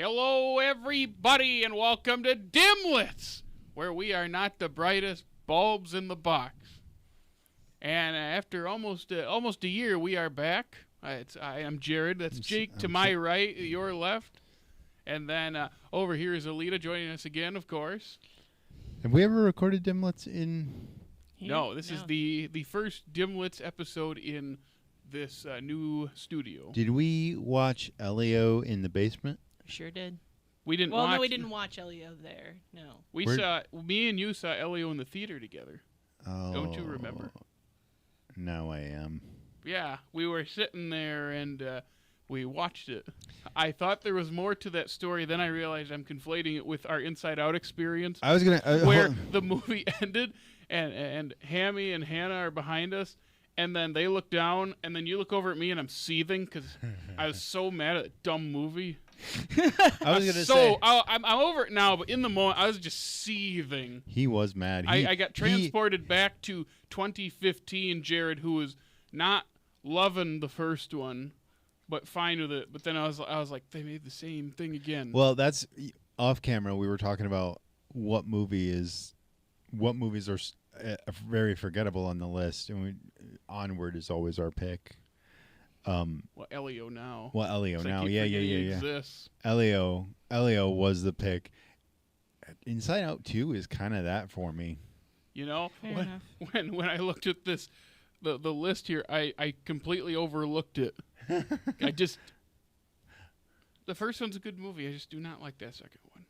Hello, everybody, and welcome to Dimlits, where we are not the brightest bulbs in the box. And after almost a year, we are back. I am Jared. That's Jake to my right, your left. And then over here is Aleta joining us again, of course. Have we ever recorded Dimlits in... No, this is the first Dimlits episode in this new studio. Did we watch Elio in the basement? Sure did. We didn't. Well, no, we didn't watch Elio there. No. Me and you saw Elio in the theater together. Oh, don't you remember? Now I am. Yeah, we were sitting there and we watched it. I thought there was more to that story. Then I realized I'm conflating it with our Inside Out experience. I was gonna where the movie ended and Hammy and Hannah are behind us. And then they look down, and then you look over at me, and I'm seething because I was so mad at that dumb movie. I was gonna say I'm over it now, but in the moment I was just seething. He was mad. I got transported back to 2015, Jared, who was not loving the first one, but fine with it. But then I was like, they made the same thing again. Well, that's off camera. We were talking about what movies are very forgettable on the list, and Onward is always our pick. Elio now. Well, Elio now. Yeah. Exists. Elio was the pick. Inside Out 2 is kind of that for me. You know, Fair enough. when I looked at this, the list here, I completely overlooked it. The first one's a good movie. I just do not like that second one.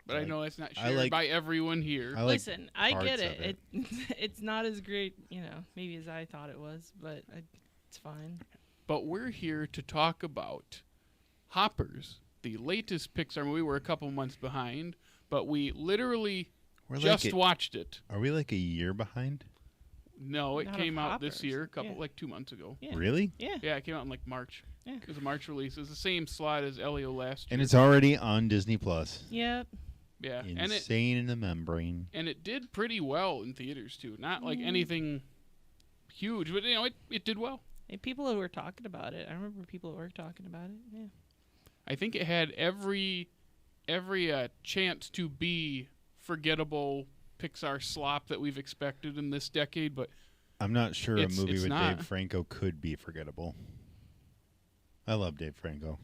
But I know that's not shared by everyone here. Listen, I get it. It's not as great, maybe as I thought it was, but it's fine. But we're here to talk about Hoppers, the latest Pixar movie. We're a couple months behind, but we literally just watched it. Are we like a year behind? No, it Not came out Hoppers. this year, like 2 months ago. Yeah. Really? Yeah. Yeah, it came out in like March. Yeah. It was a March release. It was the same slot as Elio last year. And it's already on Disney Plus. Yep. Yeah. Insane in the membrane. And it did pretty well in theaters too. Not like anything huge, but it did well. And people who were talking about it. I remember people at work talking about it. Yeah. I think it had every chance to be forgettable Pixar slop that we've expected in this decade, but I'm not sure a movie with not. Dave Franco could be forgettable. I love Dave Franco.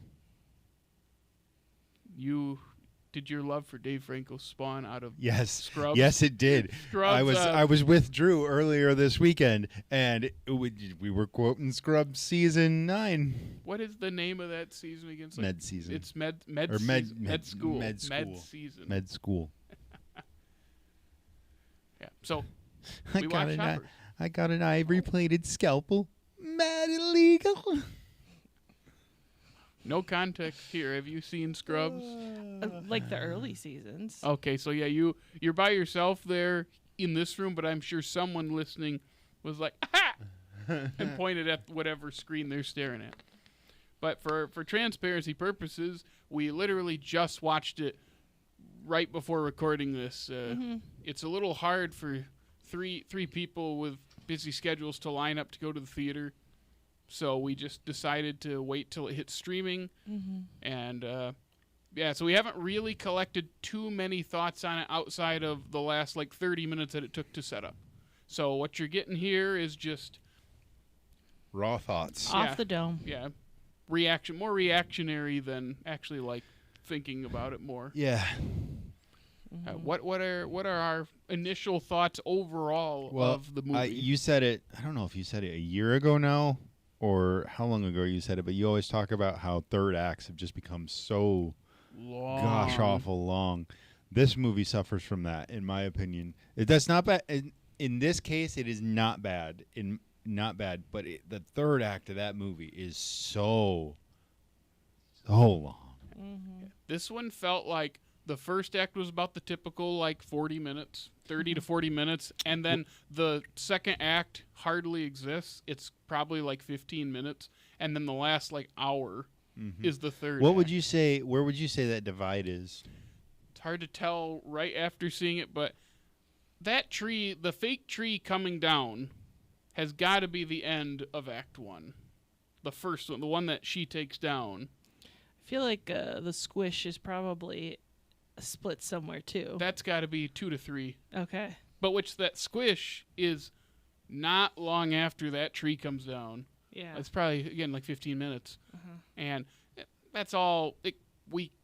Did your love for Dave Franco spawn out of Scrubs? Yes, it did. Scrubs, I was with Drew earlier this weekend, and we were quoting Scrubs season 9. What is the name of that season again? Med season. It's med school. Med season. Med school. Yeah. So I got an ivory-plated scalpel. Mad illegal. No context here. Have you seen Scrubs? Like the early seasons. Okay, so yeah, you're by yourself there in this room, but I'm sure someone listening was like, aha! and pointed at whatever screen they're staring at. But for transparency purposes, we literally just watched it right before recording this. It's a little hard for three people with busy schedules to line up to go to the theater. So we just decided to wait till it hits streaming. And, so we haven't really collected too many thoughts on it outside of the last, 30 minutes that it took to set up. So what you're getting here is just... raw thoughts. Off the dome. Yeah. More reactionary than actually, thinking about it more. Yeah. What are our initial thoughts overall of the movie? You said it, I don't know if you said it a year ago now, or how long ago you said it, but you always talk about how third acts have just become so gosh awful long. This movie suffers from that, in my opinion. That's not bad. In this case, it is not bad. But the third act of that movie is so long. This one felt like the first act was about the typical 40 minutes, 30 to 40 minutes, and then the second act hardly exists. It's probably 15 minutes, and then the last hour is the third act. Where would you say that divide is? It's hard to tell right after seeing it, but that tree, the fake tree coming down, has got to be the end of Act 1. The first one, the one that she takes down. I feel like the squish is probably split somewhere too. That's got to be 2 to 3. Okay. But which that squish is not long after that tree comes down. Yeah. It's probably, again, like 15 minutes. Uh-huh. And that's all.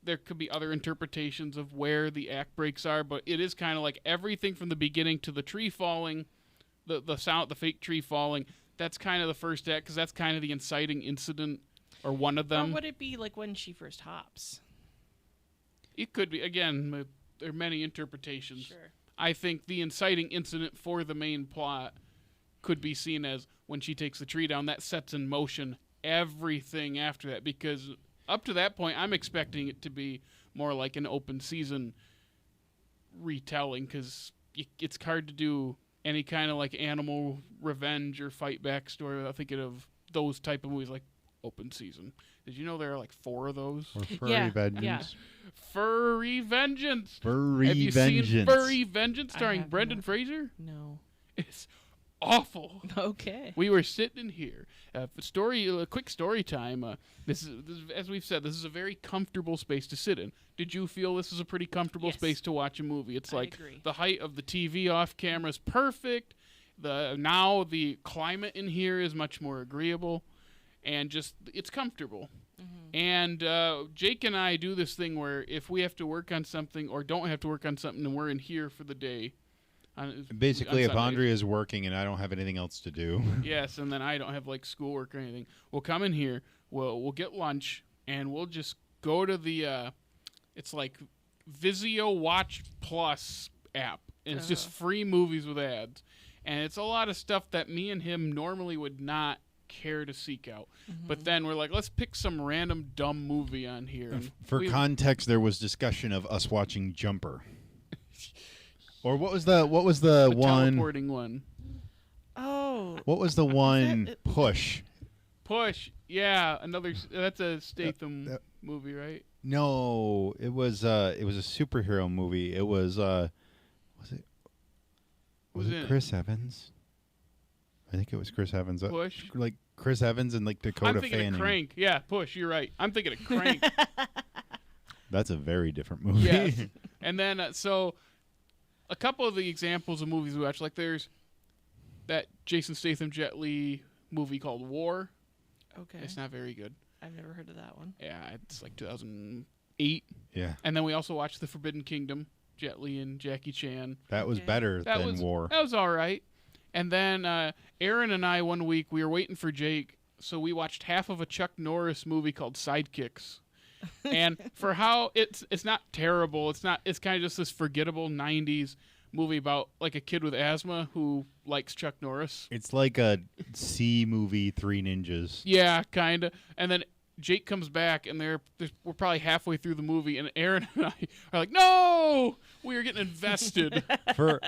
There could be other interpretations of where the act breaks are, but it is kind of like everything from the beginning to the tree falling, the sound, the fake tree falling. That's kind of the first act because that's kind of the inciting incident or one of them. Or would it be like when she first hops? It could be. Again, there are many interpretations. Sure. I think the inciting incident for the main plot could be seen as when she takes the tree down. That sets in motion everything after that because up to that point, I'm expecting it to be more like an open season retelling because it's hard to do any kind of like animal revenge or fight back story without thinking of those type of movies like Open Season. Did you know there are like 4 of those? Or Furry Vengeance. Yeah. Furry Vengeance. Furry Have you Vengeance. seen Furry Vengeance starring have Brendan not. Fraser? No. It's awful. Okay. We were sitting in here. A quick story time. This is, as we've said, this is a very comfortable space to sit in. Did you feel this is a pretty comfortable Yes. space to watch a movie? It's I like agree. the height of the TV off camera is perfect. Now the climate in here is much more agreeable, and just it's comfortable. Mm-hmm. And Jake and I do this thing where if we have to work on something or don't have to work on something, and we're in here for the day. Basically, on if Sundays. Andrea is working and I don't have anything else to do. Yes, and then I don't have like schoolwork or anything. We'll come in here. We'll get lunch, and we'll just go to the. It's like Vizio Watch Plus app, and it's just free movies with ads, and it's a lot of stuff that me and him normally would not care to seek out. But then we're like, let's pick some random dumb movie on here. And For context, there was discussion of us watching Jumper. Or what was the the one? teleporting one. Oh. What was the one? Push. Push, yeah, that's a Statham movie, right? No, it was a superhero movie. It was was Who's in it it? Chris Evans? I think it was Chris Evans. Push. Like Chris Evans and like Dakota I'm thinking Fanning. of Crank. Yeah, Push. You're right. I'm thinking of Crank. That's a very different movie. Yes. And then so a couple of the examples of movies we watch, like there's that Jason Statham Jet Li movie called War. Okay. It's not very good. I've never heard of that one. Yeah, it's like 2008. Yeah. And then we also watched The Forbidden Kingdom, Jet Li and Jackie Chan. That was Okay. better That than was War. That was all right. And then Aaron and I one week we were waiting for Jake, so we watched half of a Chuck Norris movie called Sidekicks. And for how it's not terrible, it's kind of just this forgettable 90s movie about like a kid with asthma who likes Chuck Norris. It's like a C movie, Three Ninjas. Yeah, kind of. And then Jake comes back, and we're probably halfway through the movie, and Aaron and I are like, no, we are getting invested. For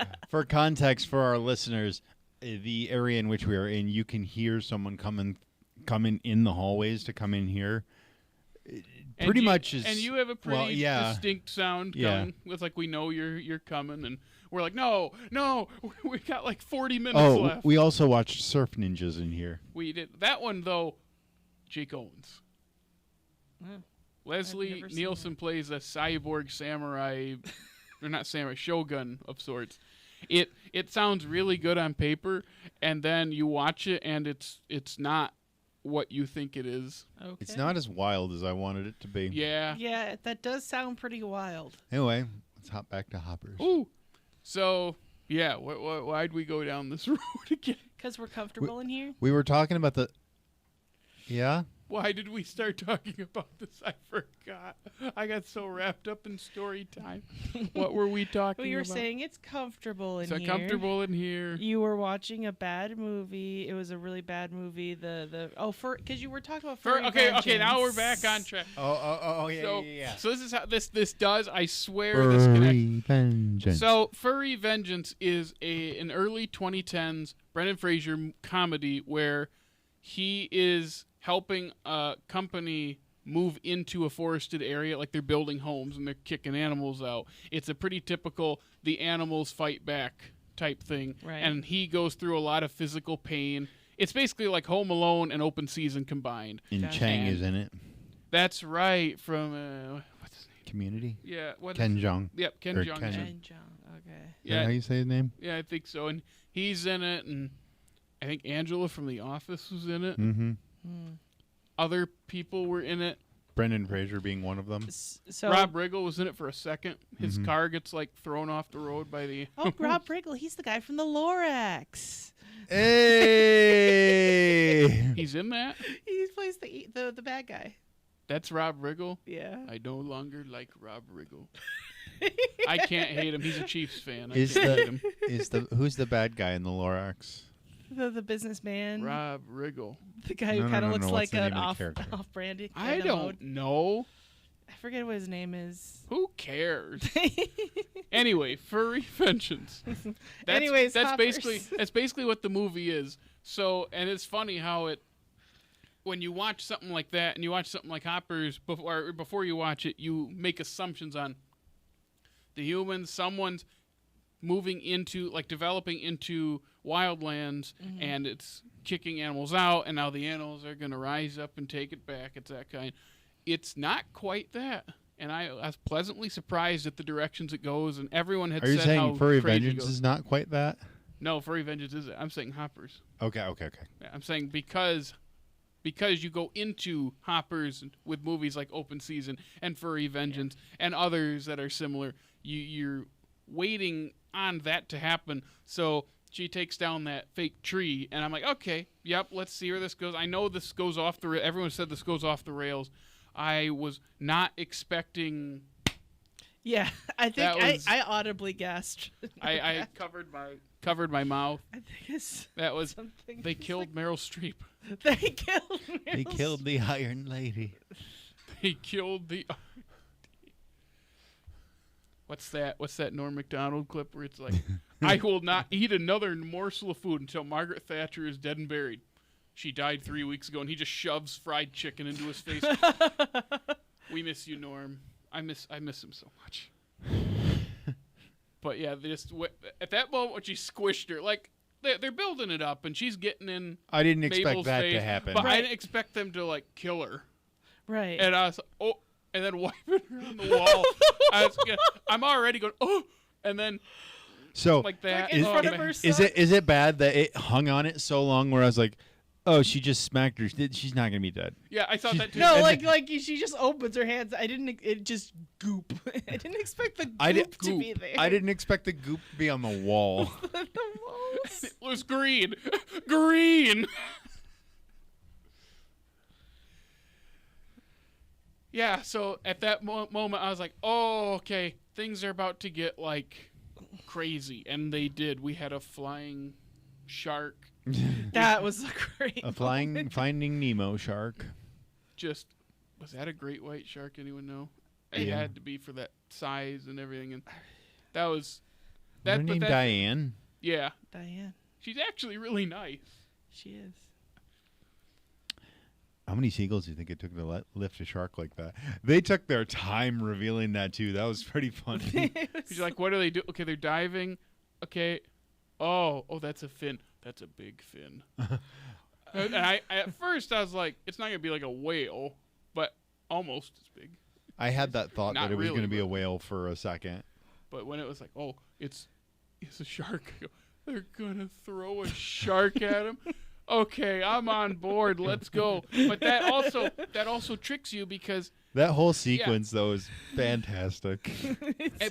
context for our listeners, the area in which we are in, you can hear someone coming in the hallways to come in here. Pretty much is. And you have a pretty yeah. distinct sound Yeah. coming. It's like we know you're coming, and we're like, no, we got like 40 minutes Oh, left. we also watched Surf Ninjas in here. We did that one though. Jake Owens. Oh. Leslie never seen Nielsen plays a cyborg samurai, or not samurai, shogun of sorts. It sounds really good on paper, and then you watch it, and it's not what you think it is. Okay. It's not as wild as I wanted it to be. Yeah. Yeah, that does sound pretty wild. Anyway, let's hop back to Hoppers. Ooh. So yeah, why'd we go down this road again? Because we're comfortable in here? We were talking about the. Yeah? Why did we start talking about this? I forgot. I got so wrapped up in story time. What were we talking We were about? saying it's comfortable in so here. comfortable in here. You were watching a bad movie. It was a really bad movie. Because you were talking about furry Okay. Now we're vengeance. back on track. Oh, So this is how this does. I swear this connects. Vengeance. So Furry Vengeance is an early 2010s Brendan Fraser comedy where he is helping a company move into a forested area, like they're building homes and they're kicking animals out. It's a pretty typical the animals fight back type thing. Right. And he goes through a lot of physical pain. It's basically like Home Alone and Open Season combined. And Gotcha. Chang is in it. That's right. From what's his name? Community. Yeah. Ken Jeong. Yep, Ken Or Jeong. Ken. Ken Jeong. Okay. Is that how you say his name? Yeah, I think so. And he's in it, and I think Angela from The Office was in it. Mm-hmm. Other people were in it. Brendan Fraser being one of them. So Rob Riggle was in it for a second. His car gets like thrown off the road by the. Oh, Rob Riggle. He's the guy from the Lorax. Hey! He's in that. He plays the bad guy. That's Rob Riggle. Yeah. I no longer like Rob Riggle. I can't hate him. He's a Chiefs fan. Who's the bad guy in the Lorax? The businessman. Rob Riggle. The guy who kind of looks like an character? off-branded. I don't know. I forget what his name is. Who cares? Anyway, furry vengeance. Anyways, that's hoppers. basically what the movie is. So, and it's funny how it, when you watch something like that and you watch something like Hoppers, before you watch it, you make assumptions on the humans. Someone's moving into, like, developing into wildlands, and it's kicking animals out, and now the animals are going to rise up and take it back. It's that kind. It's not quite that. And I was pleasantly surprised at the directions it goes, and everyone had Are said you saying how Furry crazy it Vengeance goes. is not quite that? No, Furry Vengeance is it. I'm saying Hoppers. Okay. Yeah, I'm saying because you go into Hoppers with movies like Open Season and Furry Vengeance and others that are similar, you're waiting on that to happen. So she takes down that fake tree, and I'm like, okay, yep, let's see where this goes. I know this goes off the rails. Everyone said this goes off the rails. I was not expecting. Yeah, I think was- I audibly gasped. I covered my mouth. I think it's That was something. they killed Meryl Streep. They killed. They killed the Iron Lady. They killed the. What's that Norm Macdonald clip where it's like, I will not eat another morsel of food until Margaret Thatcher is dead and buried. She died 3 weeks ago, and he just shoves fried chicken into his face. We miss you, Norm. I miss him so much. But yeah, at that moment when she squished her, like they're building it up, and she's getting in. I didn't expect Mabel's that face, to happen. but I didn't expect them to like kill her. Right. And I was like, oh, and then wiping her on the wall. I'm already going, oh, and then So like that. Like in oh, front of man. her is son. it bad that it hung on it so long? Where I was like, oh, she just smacked her. She's not gonna be dead. Yeah, I thought that too. No, And like she just opens her hands. It just goop. I didn't expect the goop to be there. I didn't expect the goop to be on the wall. The walls. It was green. Green. Yeah, so at that moment, I was like, oh, okay, things are about to get, like, crazy. And they did. We had a flying shark. That was a great. A flying Finding Nemo shark. Was that a great white shark? Anyone know? It Yeah. had to be for that size and everything. And that was... Her name Diane. Yeah. Diane. She's actually really nice. She is. How many seagulls do you think it took to lift a shark like that? They took their time revealing that too. That was pretty funny. Because you're like, what do they do? Okay, they're diving. Okay. Oh, that's a fin. That's a big fin. And I at first I was like, it's not gonna be like a whale, but almost as big. I had that thought Not that it was really, going to be a but- whale for a second. But when it was like, oh, it's a shark. I go, they're gonna throw a shark at him. Okay, I'm on board. Let's go. But that also tricks you because. That whole sequence though is fantastic.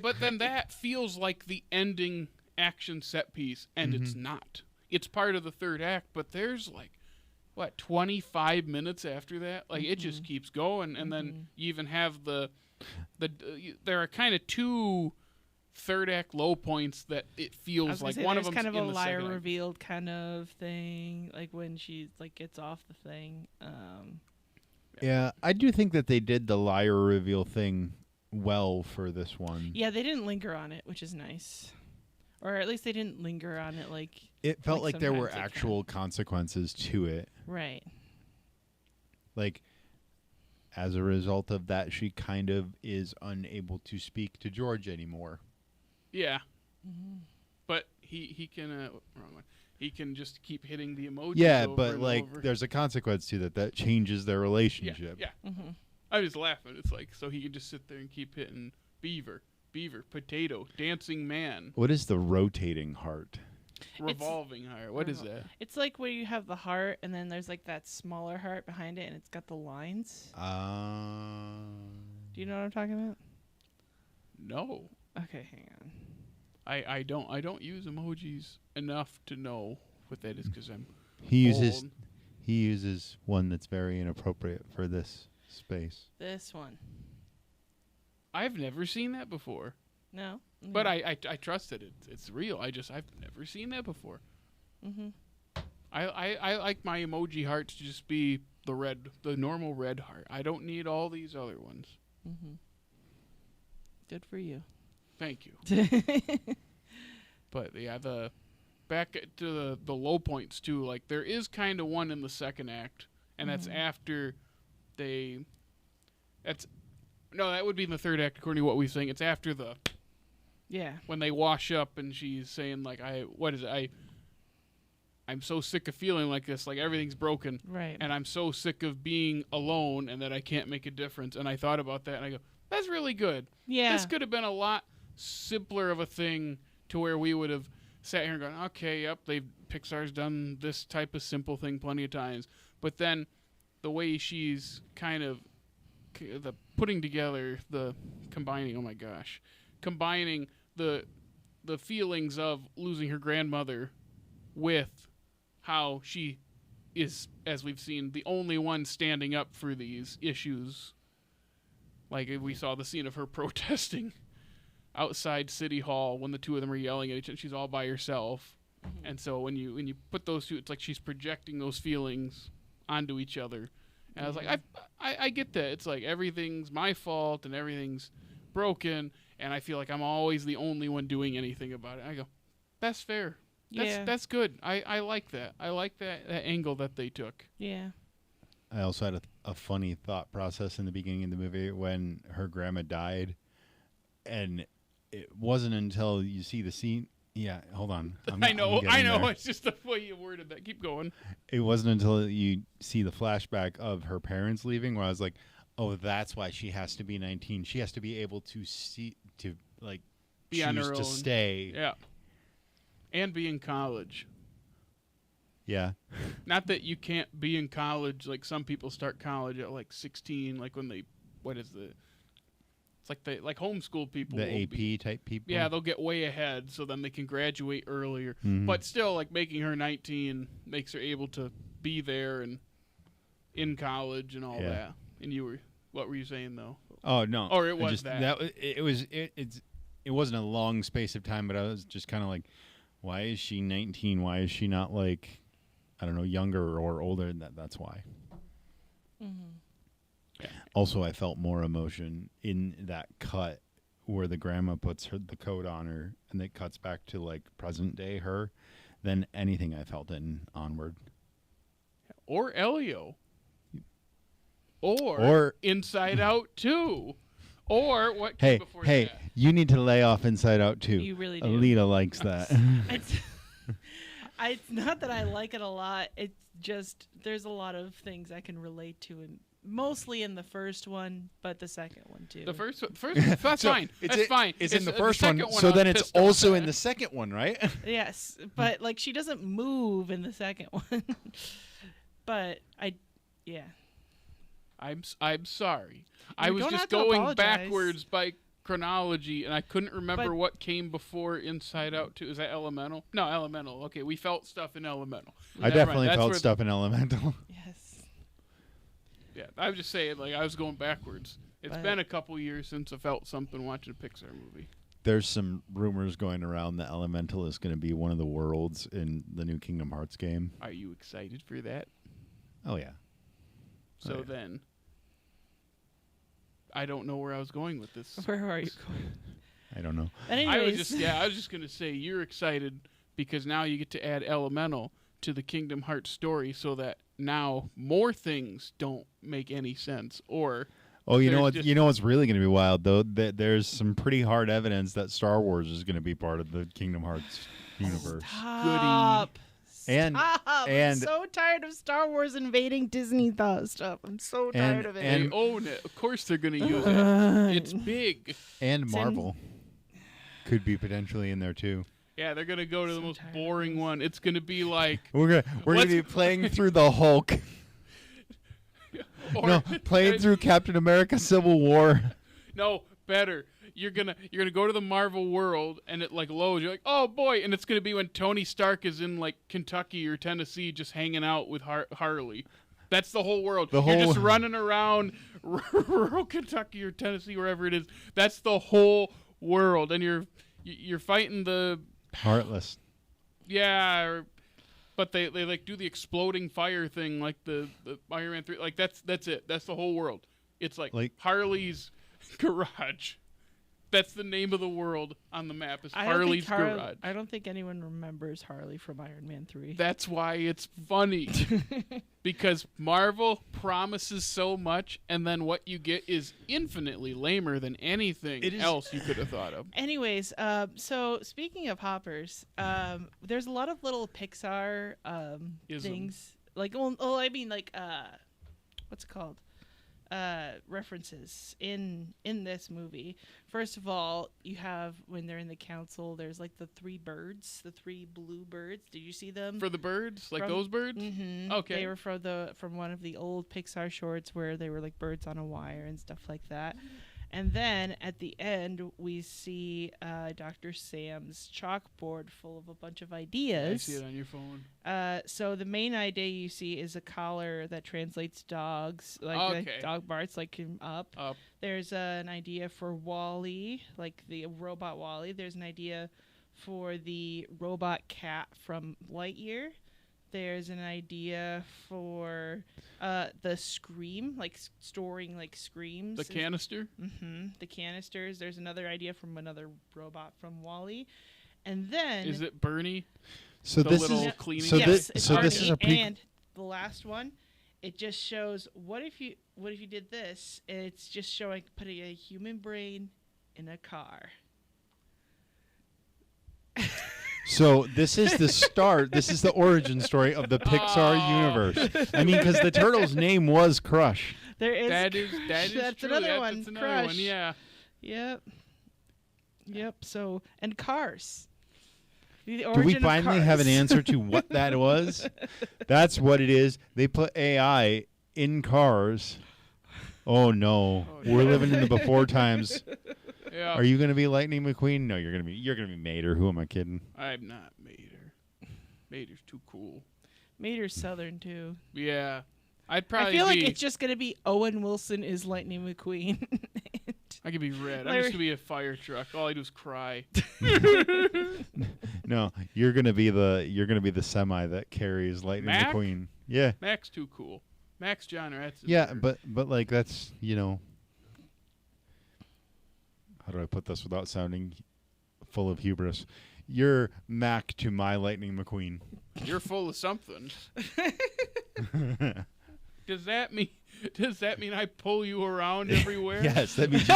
But then that feels like the ending action set piece, and it's not. It's part of the third act, but there's like, 25 minutes after that? Like, it just keeps going, and then you even have there are kind of two third act low points that it feels like one of them kind of a in the liar second act. revealed kind of thing, like when she like gets off the thing. Yeah, I do think that they did the liar reveal thing well for this one. Yeah, they didn't linger on it, which is nice. Or at least they didn't linger on it like... It felt Like like there were sometimes it actual consequences to it. Right. Like, as a result of that, she kind of is unable to speak to George anymore. Yeah. But he can... wrong one. He can just keep hitting the emojis Yeah, over but and like, over. there's a consequence to that. That changes their relationship. Yeah. I'm just laughing. It's like, so he can just sit there and keep hitting beaver, potato, dancing man. What is the rotating heart? Revolving heart. What is that? It's like where you have the heart, and then there's like that smaller heart behind it, and it's got the lines. Do you know what I'm talking about? No. Okay, hang on. I don't use emojis enough to know what that is because I'm He old. uses one that's very inappropriate for this space. This one. I've never seen that before. No. But I trust that it's real. I've never seen that before. Mm-hmm. I like my emoji heart to just be the normal red heart. I don't need all these other ones. Mm-hmm. Good for you. Thank you. But yeah, back to the low points too. Like there is kind of one in the second act, and that's after that would be in the third act according to what we saying. It's after when they wash up and she's saying like I'm so sick of feeling like this, like everything's broken, right? And I'm so sick of being alone and that I can't make a difference. And I thought about that and I go, that's really good. Yeah, this could have been a lot simpler of a thing to where we would have sat here and gone, okay, yep, Pixar's done this type of simple thing plenty of times. But then the way she's kind of the putting together combining the feelings of losing her grandmother with how she is, as we've seen, the only one standing up for these issues. Like we saw the scene of her protesting outside City Hall when the two of them are yelling at each other. She's all by herself, and so when you put those two, it's like she's projecting those feelings onto each other. And I was like, I get that. It's like everything's my fault and everything's broken, and I feel like I'm always the only one doing anything about it. I go, that's fair. That's good. I like that. I like that angle that they took. Yeah. I also had a funny thought process in the beginning of the movie when her grandma died, and it wasn't until you see the scene. Yeah, hold on. I know. It's just the way you worded that. Keep going. It wasn't until you see the flashback of her parents leaving where I was like, oh, that's why she has to be 19. She has to be able to be on her own. To stay. Yeah. And be in college. Yeah. Not that you can't be in college. Like some people start college at like 16. Like when it's like homeschool people. The AP type people. Yeah, they'll get way ahead, so then they can graduate earlier. Mm-hmm. But still, like making her 19 makes her able to be there and in college and all that. And what were you saying though? Oh no. Or it was that. It wasn't a long space of time, but I was just kind of like, why is she 19? Why is she not like, I don't know, younger or older? That's why. Mm-hmm. Yeah. Also, I felt more emotion in that cut where the grandma puts the coat on her and it cuts back to like present day her than anything I felt in Onward. Or Elio. Or Inside Out 2. Or what came before that? Hey, you need to lay off Inside Out 2. You really do. Aleta likes that. It's not that I like it a lot. It's just there's a lot of things I can relate to, and mostly in the first one, but the second one too. The first that's fine. That's fine. It's in the first one, one so then it's also in the second one, right? Yes, but like she doesn't move in the second one. But I'm sorry. I was just going backwards by chronology, and I couldn't remember what came before Inside Out 2. Is that Elemental? No, Elemental. Okay, we felt stuff in Elemental. I definitely felt stuff in Elemental. Yes. Yeah, I was just saying, like, I was going backwards. It's been a couple years since I felt something watching a Pixar movie. There's some rumors going around that Elemental is going to be one of the worlds in the new Kingdom Hearts game. Are you excited for that? Oh, yeah. So then, I don't know where I was going with this. Where are you going? I don't know. Anyways. I was just going to say you're excited because now you get to add Elemental to the Kingdom Hearts story so that now more things don't make any sense. Or you know what's really going to be wild though? There's some pretty hard evidence that Star Wars is going to be part of the Kingdom Hearts universe. And I'm so tired of Star Wars invading Disney stuff. I'm so tired of it. They own it. Of course they're going to use it. It's big. And Marvel could be potentially in there too. Yeah, they're going to go to the most boring one. It's going to be like... We're gonna be playing through the Hulk. Playing through Captain America Civil War. No, better. You're gonna go to the Marvel world and it like loads. You're like, oh boy, and it's gonna be when Tony Stark is in like Kentucky or Tennessee just hanging out with Harley. That's the whole world. You're just running around rural Kentucky or Tennessee, wherever it is. That's the whole world, and you're fighting the Heartless. Yeah, but they like do the exploding fire thing like the Iron Man 3. Like that's it. That's the whole world. It's like Harley's garage. That's the name of the world on the map. Is Harley's garage. I don't think anyone remembers Harley from Iron Man 3. That's why it's funny. Because Marvel promises so much, and then what you get is infinitely lamer than anything else you could have thought of. Anyways, so speaking of hoppers, there's a lot of little Pixar things. Like, what's it called? References in this movie. First of all, you have when they're in the council, there's like the three blue birds. Did you see them? For the birds, like those birds. Mm-hmm. Okay, they were from one of the old Pixar shorts where they were like birds on a wire and stuff like that. And then at the end, we see Dr. Sam's chalkboard full of a bunch of ideas. I see it on your phone. So the main idea you see is a collar that translates dogs, like dog barks, like up. There's an idea for Wall-E, like the robot Wall-E. There's an idea for the robot cat from Lightyear. There's an idea for the scream, like storing like screams. The canister? Mm-hmm. The canisters. There's another idea from another robot from Wall-E. And then... Is it Bernie? So the this little is... cleaning So guy? this, it's so Bernie. this is a... And the last one, it just shows, what if you did this? It's just showing putting a human brain in a car. So this is the start. This is the origin story of the Pixar universe. I mean, because the turtle's name was Crush. There is. That's true. another one. That's another Crush. one. Yeah. Yep. So and Cars. Do we finally have an answer to what that was? That's what it is. They put AI in cars. Oh no, we're living in the before times. Yeah. Are you going to be Lightning McQueen? No, you're going to be Mater. Who am I kidding? I'm not Mater. Mater's too cool. Mater's Southern too. Yeah. I'd probably I feel like it's just going to be Owen Wilson is Lightning McQueen. I could be red. I'm just going to be a fire truck. All I do is cry. No, you're going to be the semi that carries Lightning Mac? McQueen. Yeah. Mac's too cool. Mac's John. That's but like that's, how do I put this without sounding full of hubris? You're Mac to my Lightning McQueen. You're full of something. Does that mean I pull you around everywhere? Yes, that means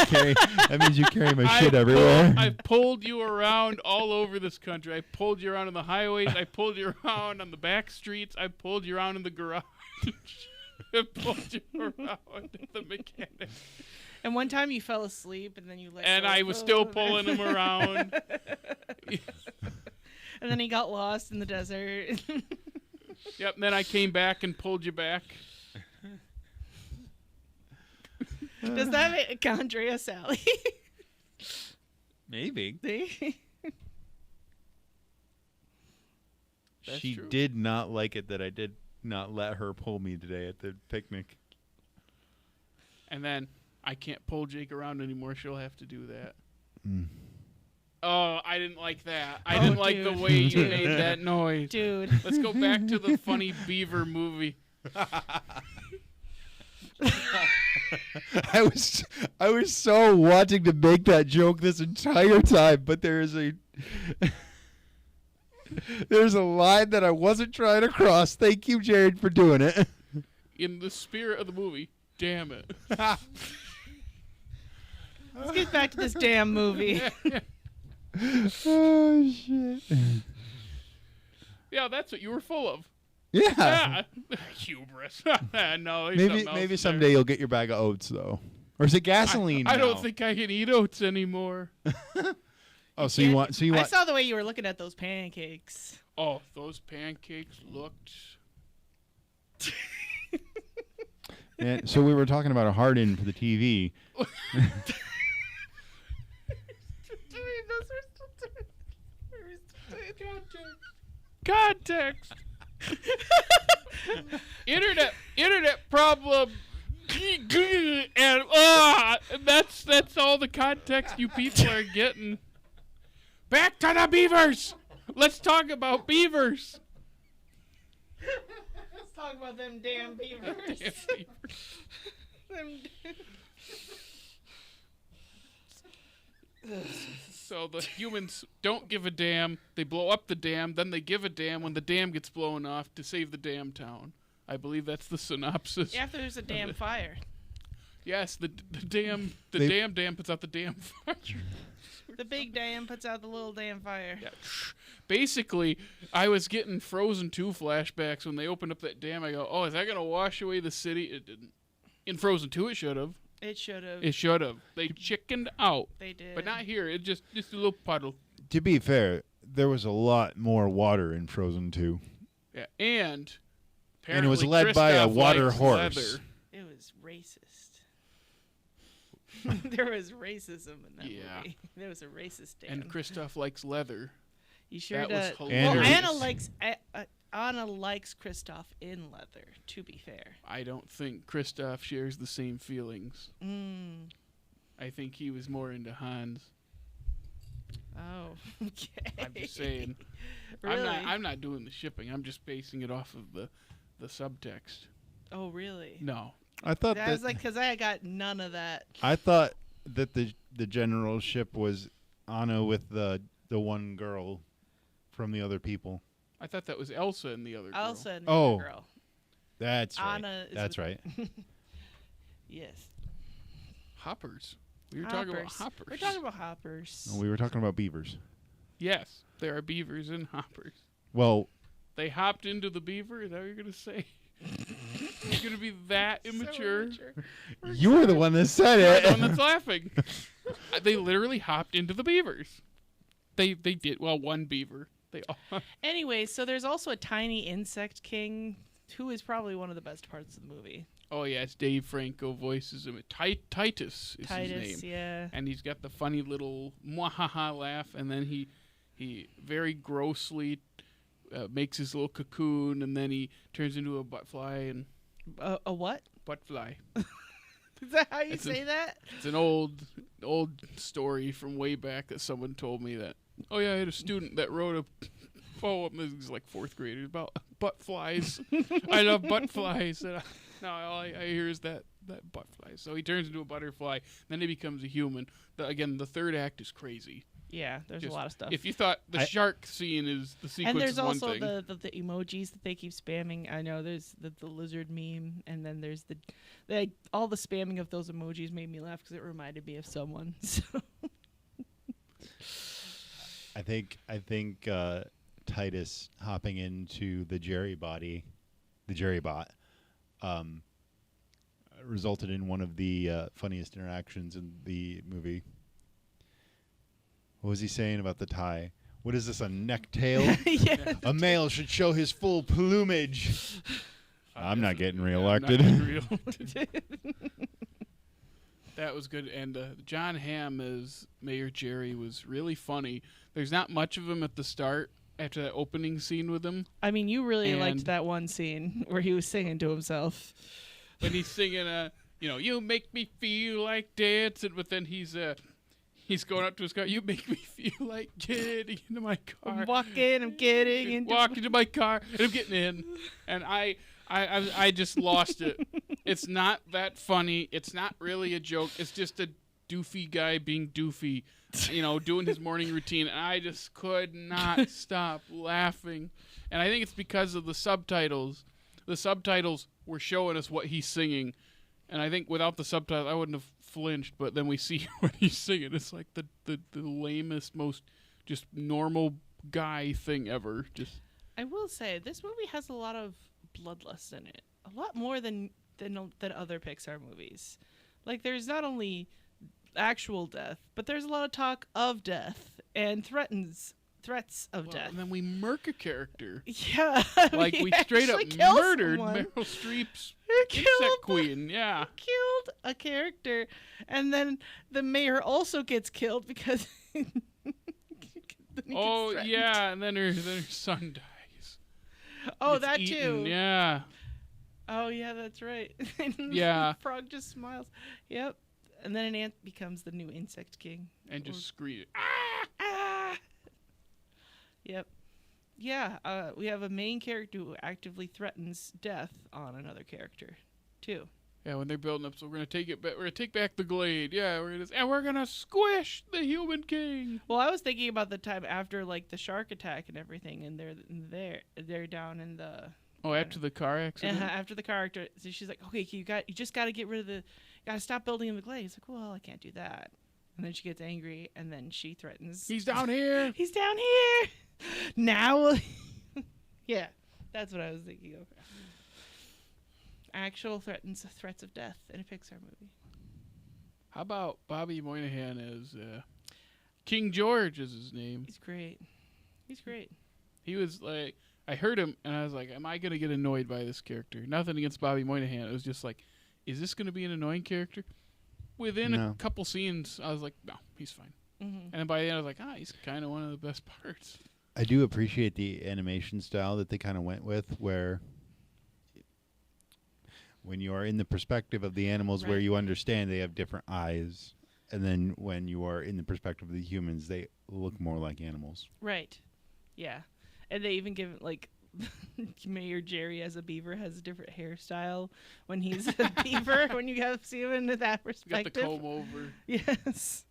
you carry my shit everywhere. I've pulled you around all over this country. I pulled you around on the highways. I pulled you around on the back streets. I pulled you around in the garage. I pulled you around at the mechanic. And one time you fell asleep, and then you let and go. I was still pulling him around. And then he got lost in the desert. Yep. And then I came back and pulled you back. Does that make Andrea Sally? Maybe. She true. did not like it that I did not let her pull me today at the picnic. And then I can't pull Jake around anymore. She'll have to do that. Mm. Oh, I didn't like that. I didn't like the way you made that noise. Dude. Let's go back to the funny Beaver movie. I was so wanting to make that joke this entire time, but there's a line that I wasn't trying to cross. Thank you, Jared, for doing it. In the spirit of the movie, damn it. Let's get back to this damn movie. Oh shit. Yeah, that's what you were full of. Yeah. Hubris. No, maybe someday you'll get your bag of oats though, or is it gasoline? I don't think I can eat oats anymore. Oh, so you want? I saw the way you were looking at those pancakes. Oh, those pancakes looked. And so we were talking about a hard in for the TV. Context. Internet problem. And that's all the context you people are getting. Back to the Beavers. Let's talk about Beavers. Let's talk about them damn Beavers. So the humans don't give a damn. They blow up the dam. Then they give a damn when the dam gets blown off to save the damn town. I believe that's the synopsis. After there's a damn fire. Yes, the dam puts out the damn fire. The big dam puts out the little damn fire. Yeah. Basically, I was getting Frozen 2 flashbacks when they opened up that dam. I go, oh, is that going to wash away the city? It didn't. In Frozen 2, it should have. It should have. They chickened out. They did. But not here. It just a little puddle. To be fair, there was a lot more water in Frozen 2. Yeah, and it was led by a water horse. Leather. It was racist. There was racism in that movie. There was a racist dam. And Kristoff likes leather. You sure that does. Was hilarious. Well, Anna likes Kristoff in leather, to be fair. I don't think Kristoff shares the same feelings. I think he was more into Hans. Oh, okay. I'm just saying. Really? I'm not doing the shipping. I'm just basing it off of the subtext. Oh, really? No. I thought that was like, because I got none of that. I thought that the general ship was Anna with the one girl from the other people. I thought that was Elsa and the other girl. Elsa and the other girl. That's right. Anna that's right. Yes. Hoppers. We were talking about hoppers. We're talking about hoppers. No, we were talking about beavers. Yes, there are beavers and hoppers. Well, they hopped into the beaver. Is that what you're gonna say? You're gonna be that immature. You were the one that said it. I'm the one that's laughing. They literally hopped into the beavers. They did. Well, one beaver. They all. Anyway, so there's also a tiny insect king who is probably one of the best parts of the movie. Oh yeah, it's Dave Franco voices him. Titus is his name. Yeah. And he's got the funny little mwahaha laugh, and then he very grossly makes his little cocoon, and then he turns into a butterfly and a what? Butterfly. Is that how you say that? It's an old story from way back that someone told me that. Oh yeah, I had a student that wrote a poem. This is like fourth graders about butt flies. I love butt flies. And all I hear is that butt fly. So he turns into a butterfly. Then he becomes a human. Again, the third act is crazy. Yeah, there's a lot of stuff. If you thought the shark scene is the sequence, and there's is also one thing. the emojis that they keep spamming. I know there's the lizard meme, and then there's all the spamming of those emojis made me laugh because it reminded me of someone. So. I think Titus hopping into the Jerry bot, resulted in one of the funniest interactions in the movie. What was he saying about the tie? What is this, a necktail? Yeah. A male should show his full plumage. I'm not getting reelected. That was good. And John Hamm as Mayor Jerry was really funny. There's not much of him at the start after that opening scene with him. I mean, you really liked that one scene where he was singing to himself. When he's singing, you make me feel like dancing, but then he's going up to his car. You make me feel like getting into my car. I'm walking, I'm getting into walking to my car, and I'm getting in. And I just lost it. It's not that funny. It's not really a joke. It's just a doofy guy being doofy, doing his morning routine. And I just could not stop laughing. And I think it's because of the subtitles. The subtitles were showing us what he's singing. And I think without the subtitles, I wouldn't have flinched. But then we see what he's singing. It's like the lamest, most just normal guy thing ever. Just I will say this movie has a lot of bloodlust in it, a lot more than other Pixar movies. Like, there's not only actual death, but there's a lot of talk of death and threats of death. And then we murk a character. Yeah, like we straight up murdered Meryl Streep's Insect Queen. Yeah, killed a character, and then the mayor also gets killed because. Oh yeah, and then her son dies. Oh, that too. Yeah. Oh yeah, that's right. Yeah. The frog just smiles. Yep. And then an ant becomes the new insect king. And just scream. Ah! Ah! Yep. Yeah. We have a main character who actively threatens death on another character, too. Yeah, when they're building up, so we're gonna take it back. We're gonna take back the glade. Yeah, we're gonna squish the human king. Well, I was thinking about the time after like the shark attack and everything, and they're down in the. Oh, after the car accident. After the car accident, so she's like, "Okay, you just got to get rid of got to stop building in the glade." He's like, "Well, I can't do that." And then she gets angry, and then she threatens. He's down here. He's down here. Now. Yeah, that's what I was thinking of. Actual threats of death in a Pixar movie. How about Bobby Moynihan as King George is his name? He's great. He was like, I heard him and I was like, am I going to get annoyed by this character? Nothing against Bobby Moynihan. It was just like, is this going to be an annoying character? Within a couple scenes, I was like, no, he's fine. Mm-hmm. And then by the end, I was like, he's kind of one of the best parts. I do appreciate the animation style that they kind of went with, where when you are in the perspective of the animals, where you understand they have different eyes, and then when you are in the perspective of the humans, they look more like animals. Right. Yeah. And they even give like Mayor Jerry as a beaver has a different hairstyle when he's a beaver. When you see him in that perspective, got the comb over. Yes.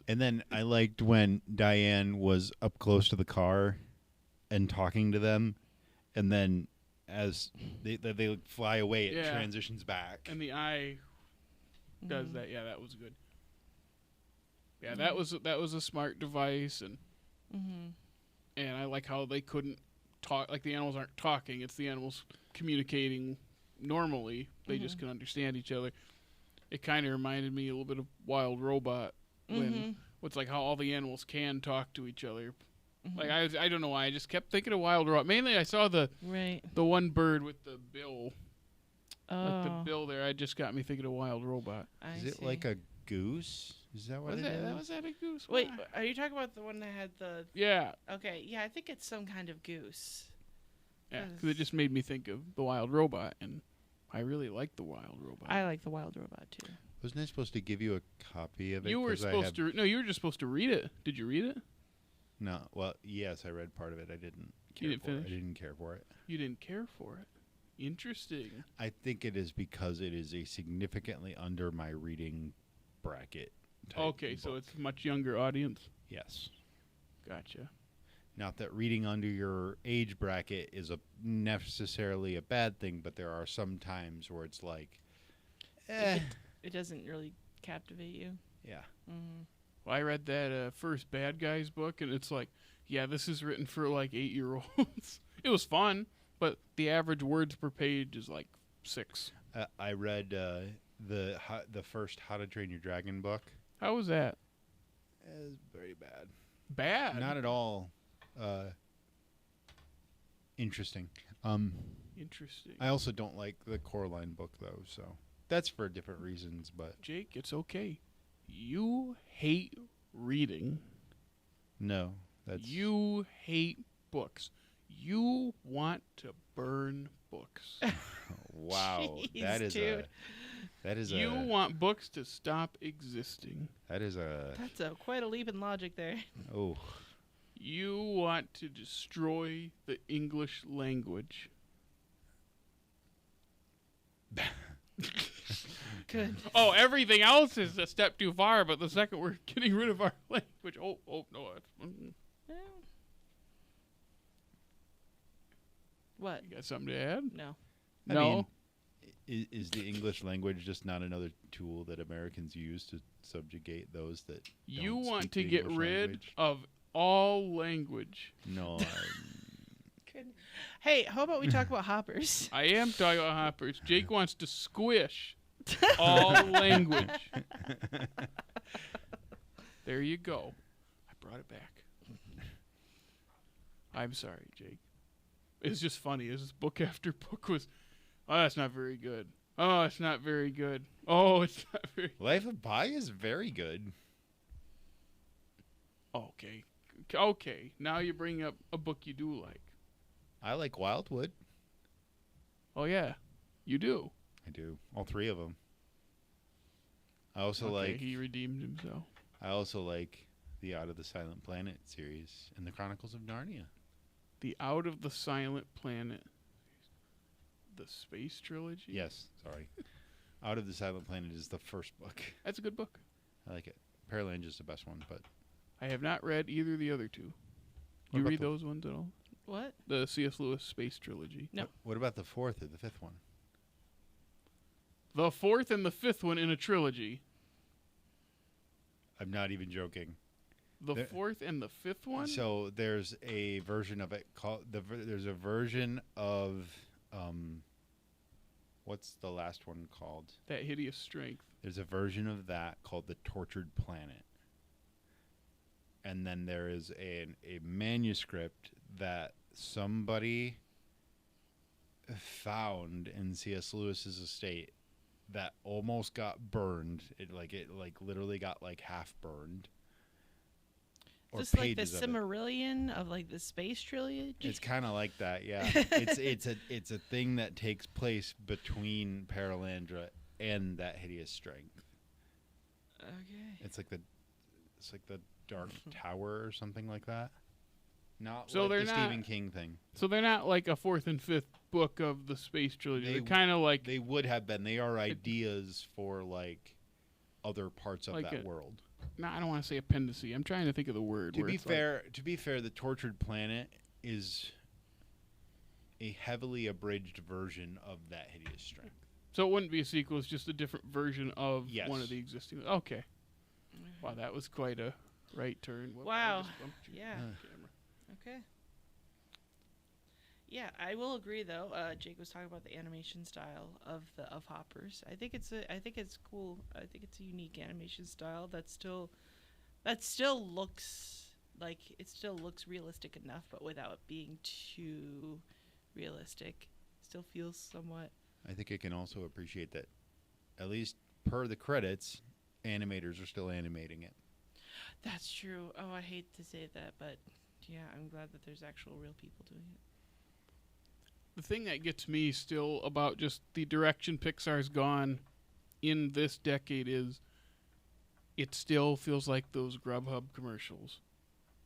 And then I liked when Diane was up close to the car and talking to them, and then as they fly away, it transitions back. And the eye does that. Yeah, that was good. Yeah, that was a smart device, and and I like how they couldn't talk. Like, the animals aren't talking; it's the animals communicating normally. They just can understand each other. It kind of reminded me a little bit of Wild Robot, when it's like how all the animals can talk to each other. Like, I don't know why, I just kept thinking of Wild Robot. Mainly I saw the one bird with the bill. Like the bill there, it just got me thinking of Wild Robot. Is it like a goose? Is that what it is? Was that a goose? Wait, are you talking about the one that had the... Yeah. Okay, yeah, I think it's some kind of goose. Yeah, because it just made me think of the Wild Robot, and I really like the Wild Robot. I like the Wild Robot, too. Wasn't I supposed to give you a copy of it? You were supposed to... No, you were just supposed to read it. Did you read it? No. Well, yes, I read part of it. I didn't care for it. I didn't care for it. You didn't care for it? Interesting. I think it is because it is a significantly under my reading bracket. Okay, book. So it's a much younger audience? Yes. Gotcha. Not that reading under your age bracket is necessarily a bad thing, but there are some times where it's like, It doesn't really captivate you. Yeah. Mm-hmm. Well, I read that first Bad Guys book, and it's like, yeah, this is written for like 8-year-olds. It was fun, but the average words per page is like 6. I read the first How to Train Your Dragon book. How was that? It was very bad. Bad? Not at all interesting. Interesting. I also don't like the Coraline book, though, so that's for different reasons. But Jake, it's okay. You hate reading. No, that's... You hate books. You want to burn books. Wow. Jeez, that is you want books to stop existing. That's quite a leap in logic there. Oh. You want to destroy the English language. Good. Oh, everything else is a step too far, but the second we're getting rid of our language, oh no. Yeah. What? You got something to add? No. I mean, is the English language just not another tool that Americans use to subjugate those that you don't want speak to the get English rid language? of all language? No. Hey, how about we talk about hoppers? I am talking about hoppers. Jake wants to squish all language. There you go. I brought it back. I'm sorry, Jake. It's just funny. As book after book was, oh, that's not very good. Oh, it's not very good. Oh, it's not very Life of Pi is very good. Okay. Now you bring up a book you do like. I like Wildwood. Oh, yeah. You do. I do. All three of them. I also like... He redeemed himself. I also like the Out of the Silent Planet series and the Chronicles of Narnia. The Out of the Silent Planet. The Space Trilogy? Yes, sorry. Out of the Silent Planet is the first book. That's a good book. I like it. Paralange is the best one, but... I have not read either of the other two. Do you read those ones at all? What? The C.S. Lewis Space Trilogy. No. What about the fourth or the fifth one? The fourth and the fifth one in a trilogy. I'm not even joking. The fourth and the fifth one? So there's a version of it called... There's a version of... what's the last one called? That Hideous Strength. There's a version of that called The Tortured Planet. And then there is a manuscript that somebody found in C.S. Lewis's estate that almost got burned. It literally got half burned. Just like the Silmarillion of the Space Trilogy? It's kind of like that, yeah. it's a thing that takes place between Paralandra and that Hideous Strength. Okay. It's like the Dark Tower or something like that. Not so like they're the not, Stephen King thing. So they're not like a fourth and fifth book of the Space Trilogy. They're kind of like... They would have been. They are ideas for other parts of that world. No, I don't want to say appendice. I'm trying to think of the word. To be fair, The Tortured Planet is a heavily abridged version of that Hideous Strength. So it wouldn't be a sequel. It's just a different version of one of the existing... Okay. Wow, that was quite a right turn. Whoop, wow. Yeah. Okay. Yeah, I will agree though. Jake was talking about the animation style of Hoppers. I think it's cool. I think it's a unique animation style that still looks realistic enough, but without being too realistic. Still feels somewhat. I think I can also appreciate that, at least per the credits, animators are still animating it. That's true. Oh, I hate to say that, but yeah, I'm glad that there's actual real people doing it. The thing that gets me still about just the direction Pixar's gone in this decade is it still feels like those Grubhub commercials.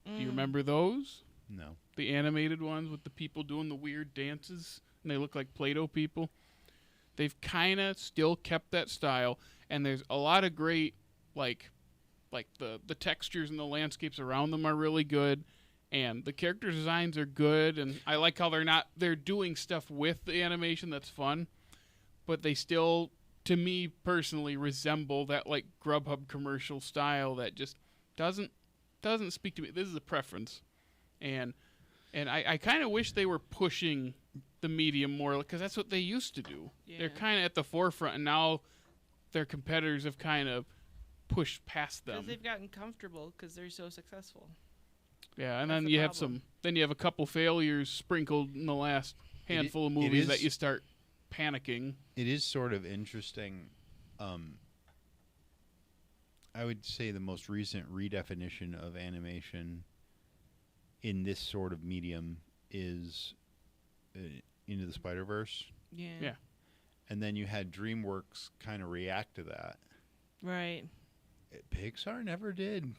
Do you remember those? No. The animated ones with the people doing the weird dances, and they look like Play-Doh people. They've kind of still kept that style, and there's a lot of great, like the textures and the landscapes around them are really good, and the character designs are good, and I like how they're doing stuff with the animation that's fun, but they still, to me personally, resemble that Grubhub commercial style that just doesn't speak to me. This is a preference, and I kind of wish they were pushing the medium more, because that's what they used to do. Yeah. They're kind of at the forefront, and now their competitors have kind of pushed past them. Because they've gotten comfortable because they're so successful. Yeah, and then you have a couple failures sprinkled in the last handful of movies that you start panicking. It is sort of interesting. I would say the most recent redefinition of animation in this sort of medium is Into the Spider-Verse. Yeah. And then you had DreamWorks kind of react to that. Right. Pixar never did.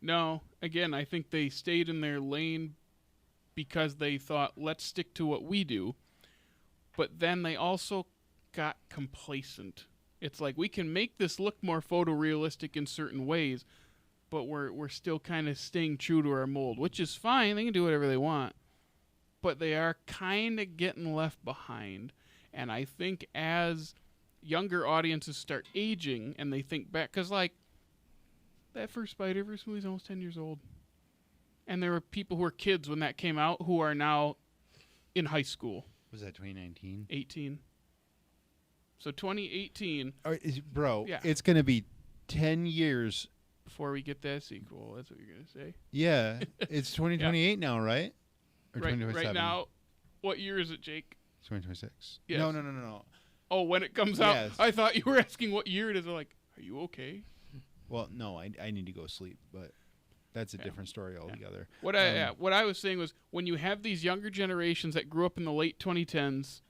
No. Again, I think they stayed in their lane because they thought, let's stick to what we do. But then they also got complacent. It's like, we can make this look more photorealistic in certain ways, but we're still kind of staying true to our mold, which is fine. They can do whatever they want. But they are kind of getting left behind. And I think as younger audiences start aging and they think back, because that first Spider-Verse movie is almost 10 years old. And there were people who were kids when that came out who are now in high school. Was that 2019? 18. So 2018. Bro, yeah. It's going to be 10 years. Before we get that sequel, that's what you're going to say? Yeah. It's 2028 now, right? Or 2027? Right now, what year is it, Jake? 2026. Yes. No. Oh, when it comes out? Yes. I thought you were asking what year it is. I'm like, are you okay? Well, no, I need to go sleep, but that's a different story altogether. What I was saying was, when you have these younger generations that grew up in the late 2010s,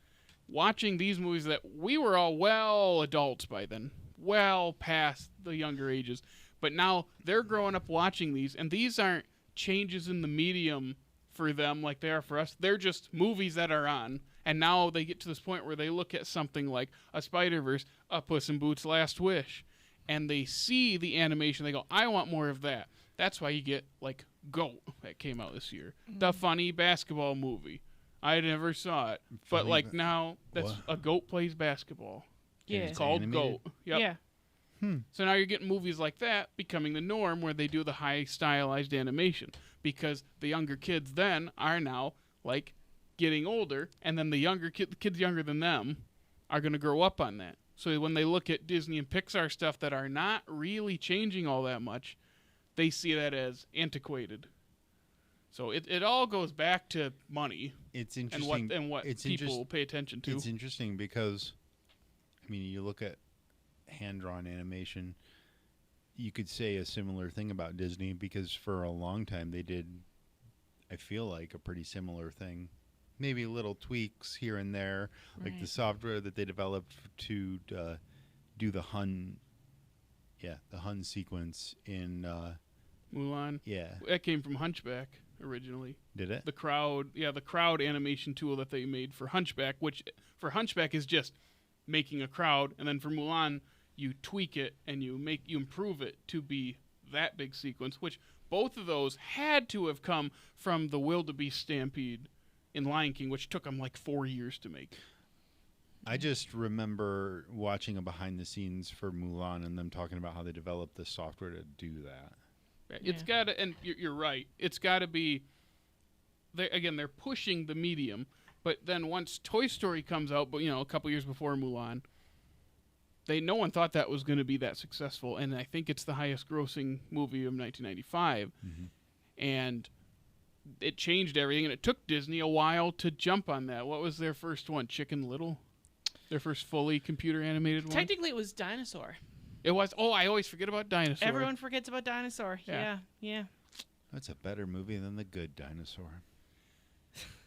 watching these movies that we were all well adults by then, well past the younger ages, but now they're growing up watching these, and these aren't changes in the medium for them like they are for us. They're just movies that are on, and now they get to this point where they look at something like a Spider-Verse, a Puss in Boots Last Wish, and they see the animation. They go, I want more of that. That's why you get, like, Goat that came out this year. The funny basketball movie. I never saw it. But, like, now that's a goat plays basketball. Yeah. It's called animated? Goat. Yep. Yeah. So now you're getting movies like that becoming the norm, where they do the high stylized animation, because the younger kids then are now, like, getting older, and then the younger the kids younger than them are going to grow up on that. So when they look at Disney and Pixar stuff that are not really changing all that much, they see that as antiquated. So it all goes back to money. It's interesting. And what people pay attention to. It's interesting because, I mean, you look at hand-drawn animation, you could say a similar thing about Disney, because for a long time they did, I feel like, a pretty similar thing. Maybe little tweaks here and there, like the software that they developed to do the Hun sequence in Mulan. Yeah. That came from Hunchback originally. Did it? The crowd animation tool that they made for Hunchback, which for Hunchback is just making a crowd, and then for Mulan you tweak it and you improve it to be that big sequence, which both of those had to have come from the wildebeest stampede in Lion King, which took them like 4 years to make. I just remember watching a behind the scenes for Mulan and them talking about how they developed the software to do that. It's got to, and you're right, it's got to be, they're pushing the medium, but then once Toy Story comes out, but a couple years before Mulan, no one thought that was going to be that successful, and I think it's the highest grossing movie of 1995, and it changed everything, and it took Disney a while to jump on that. What was their first one? Chicken Little? Their first fully computer animated one? Technically, it was Dinosaur. It was. Oh, I always forget about Dinosaur. Everyone forgets about Dinosaur. Yeah. That's a better movie than The Good Dinosaur.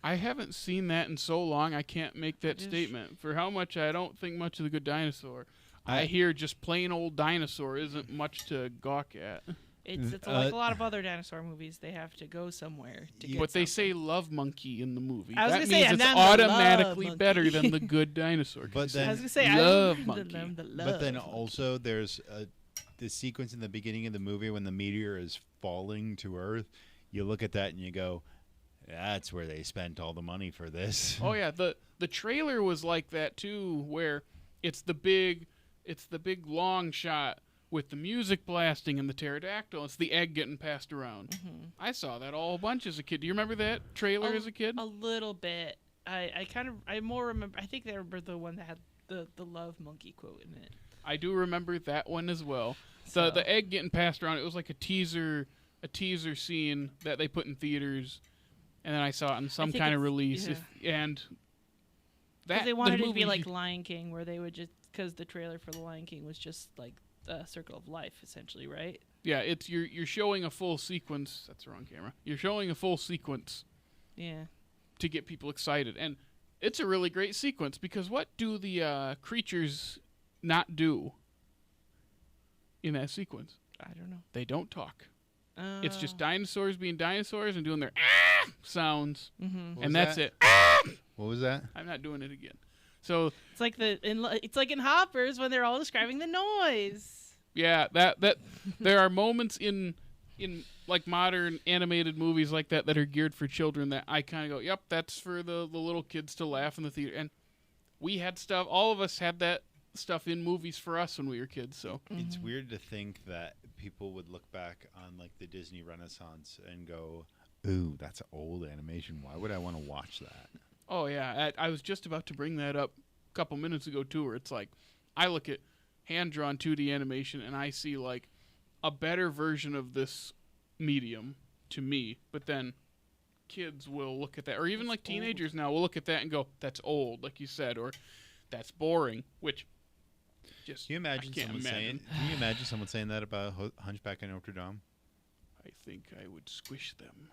I haven't seen that in so long, I can't make that statement. For how much I don't think much of The Good Dinosaur. I hear just plain old Dinosaur isn't much to gawk at. It's like a lot of other dinosaur movies. They have to go somewhere to get But they something. say Love Monkey in the movie. I was that gonna means say, it's I'm automatically Love better Monkey. than The Good Dinosaur. But then, I was going to say, Love I'm Monkey. but then also there's the sequence in the beginning of the movie when the meteor is falling to Earth. You look at that and you go, that's where they spent all the money for this. Oh yeah, the trailer was like that too, where it's the big long shot with the music blasting and the pterodactyl. It's the egg getting passed around. Mm-hmm. I saw that all a bunch as a kid. Do you remember that trailer as a kid? A little bit. I more remember. I think they were the one that had the Love Monkey quote in it. I do remember that one as well. So. The egg getting passed around. It was like a teaser scene that they put in theaters, and then I saw it in some kind of release. Yeah. And that they wanted it to be like Lion King, where they would just, because the trailer for the Lion King was just like the Circle of Life, essentially, right? Yeah, it's you're showing a full sequence. That's the wrong camera. You're showing a full sequence. Yeah. To get people excited, and it's a really great sequence, because what do the creatures not do in that sequence? I don't know. They don't talk. It's just dinosaurs being dinosaurs and doing their sounds, and that's it. What was that? I'm not doing it again. So it's like in Hoppers when they're all describing the noise. Yeah, that there are moments in like modern animated movies like that are geared for children that I kind of go, yep, that's for the little kids to laugh in the theater. And we had stuff. All of us had that stuff in movies for us when we were kids. So it's weird to think that people would look back on like the Disney Renaissance and go, "Ooh, that's old animation. Why would I want to watch that?" Oh yeah, I was just about to bring that up a couple minutes ago too. Where it's like, I look at hand-drawn 2D animation and I see like a better version of this medium to me, but then kids will look at that, or even like teenagers now will look at that and go, "That's old," like you said, or "That's boring," which just Can you imagine someone saying that about Hunchback of Notre Dame? I think I would squish them.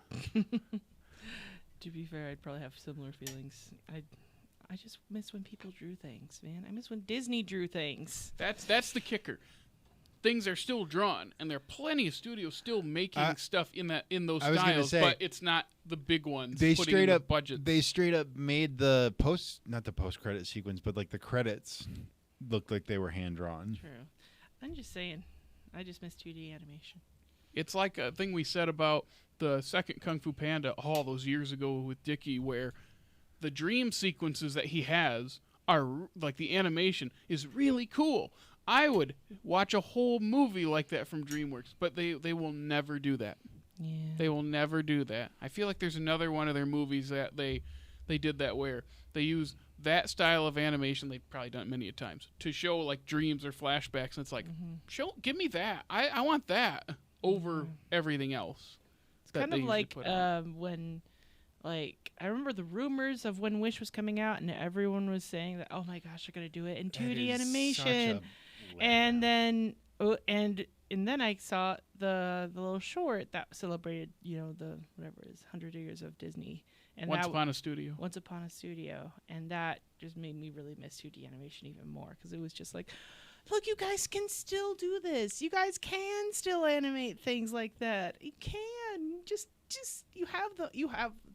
To be fair, I'd probably have similar feelings. I just miss when people drew things, man. I miss when Disney drew things. That's the kicker. Things are still drawn, and there are plenty of studios still making stuff in those styles, but it's not the big ones. They straight up made not the post credit sequence, but like the credits looked like they were hand drawn. True. I'm just saying, I just miss 2D animation. It's like a thing we said about the second Kung Fu Panda all those years ago with Dickie, where the dream sequences that he has are like the animation is really cool. I would watch a whole movie like that from DreamWorks, but they will never do that. Yeah. They will never do that. I feel like there's another one of their movies that they did that where they use that style of animation, they've probably done it many a times, to show like dreams or flashbacks, and it's like, give me that. I want that over everything else. It's kind of like when, like, I remember the rumors of when Wish was coming out, and everyone was saying that, oh my gosh, they're gonna do it in 2D animation, and then I saw the little short that celebrated, the whatever it is, 100 years of Disney. And Once Upon a Studio. And that just made me really miss 2D animation even more, because it was just like, look, you guys can still do this. You guys can still animate things like that. You can. Just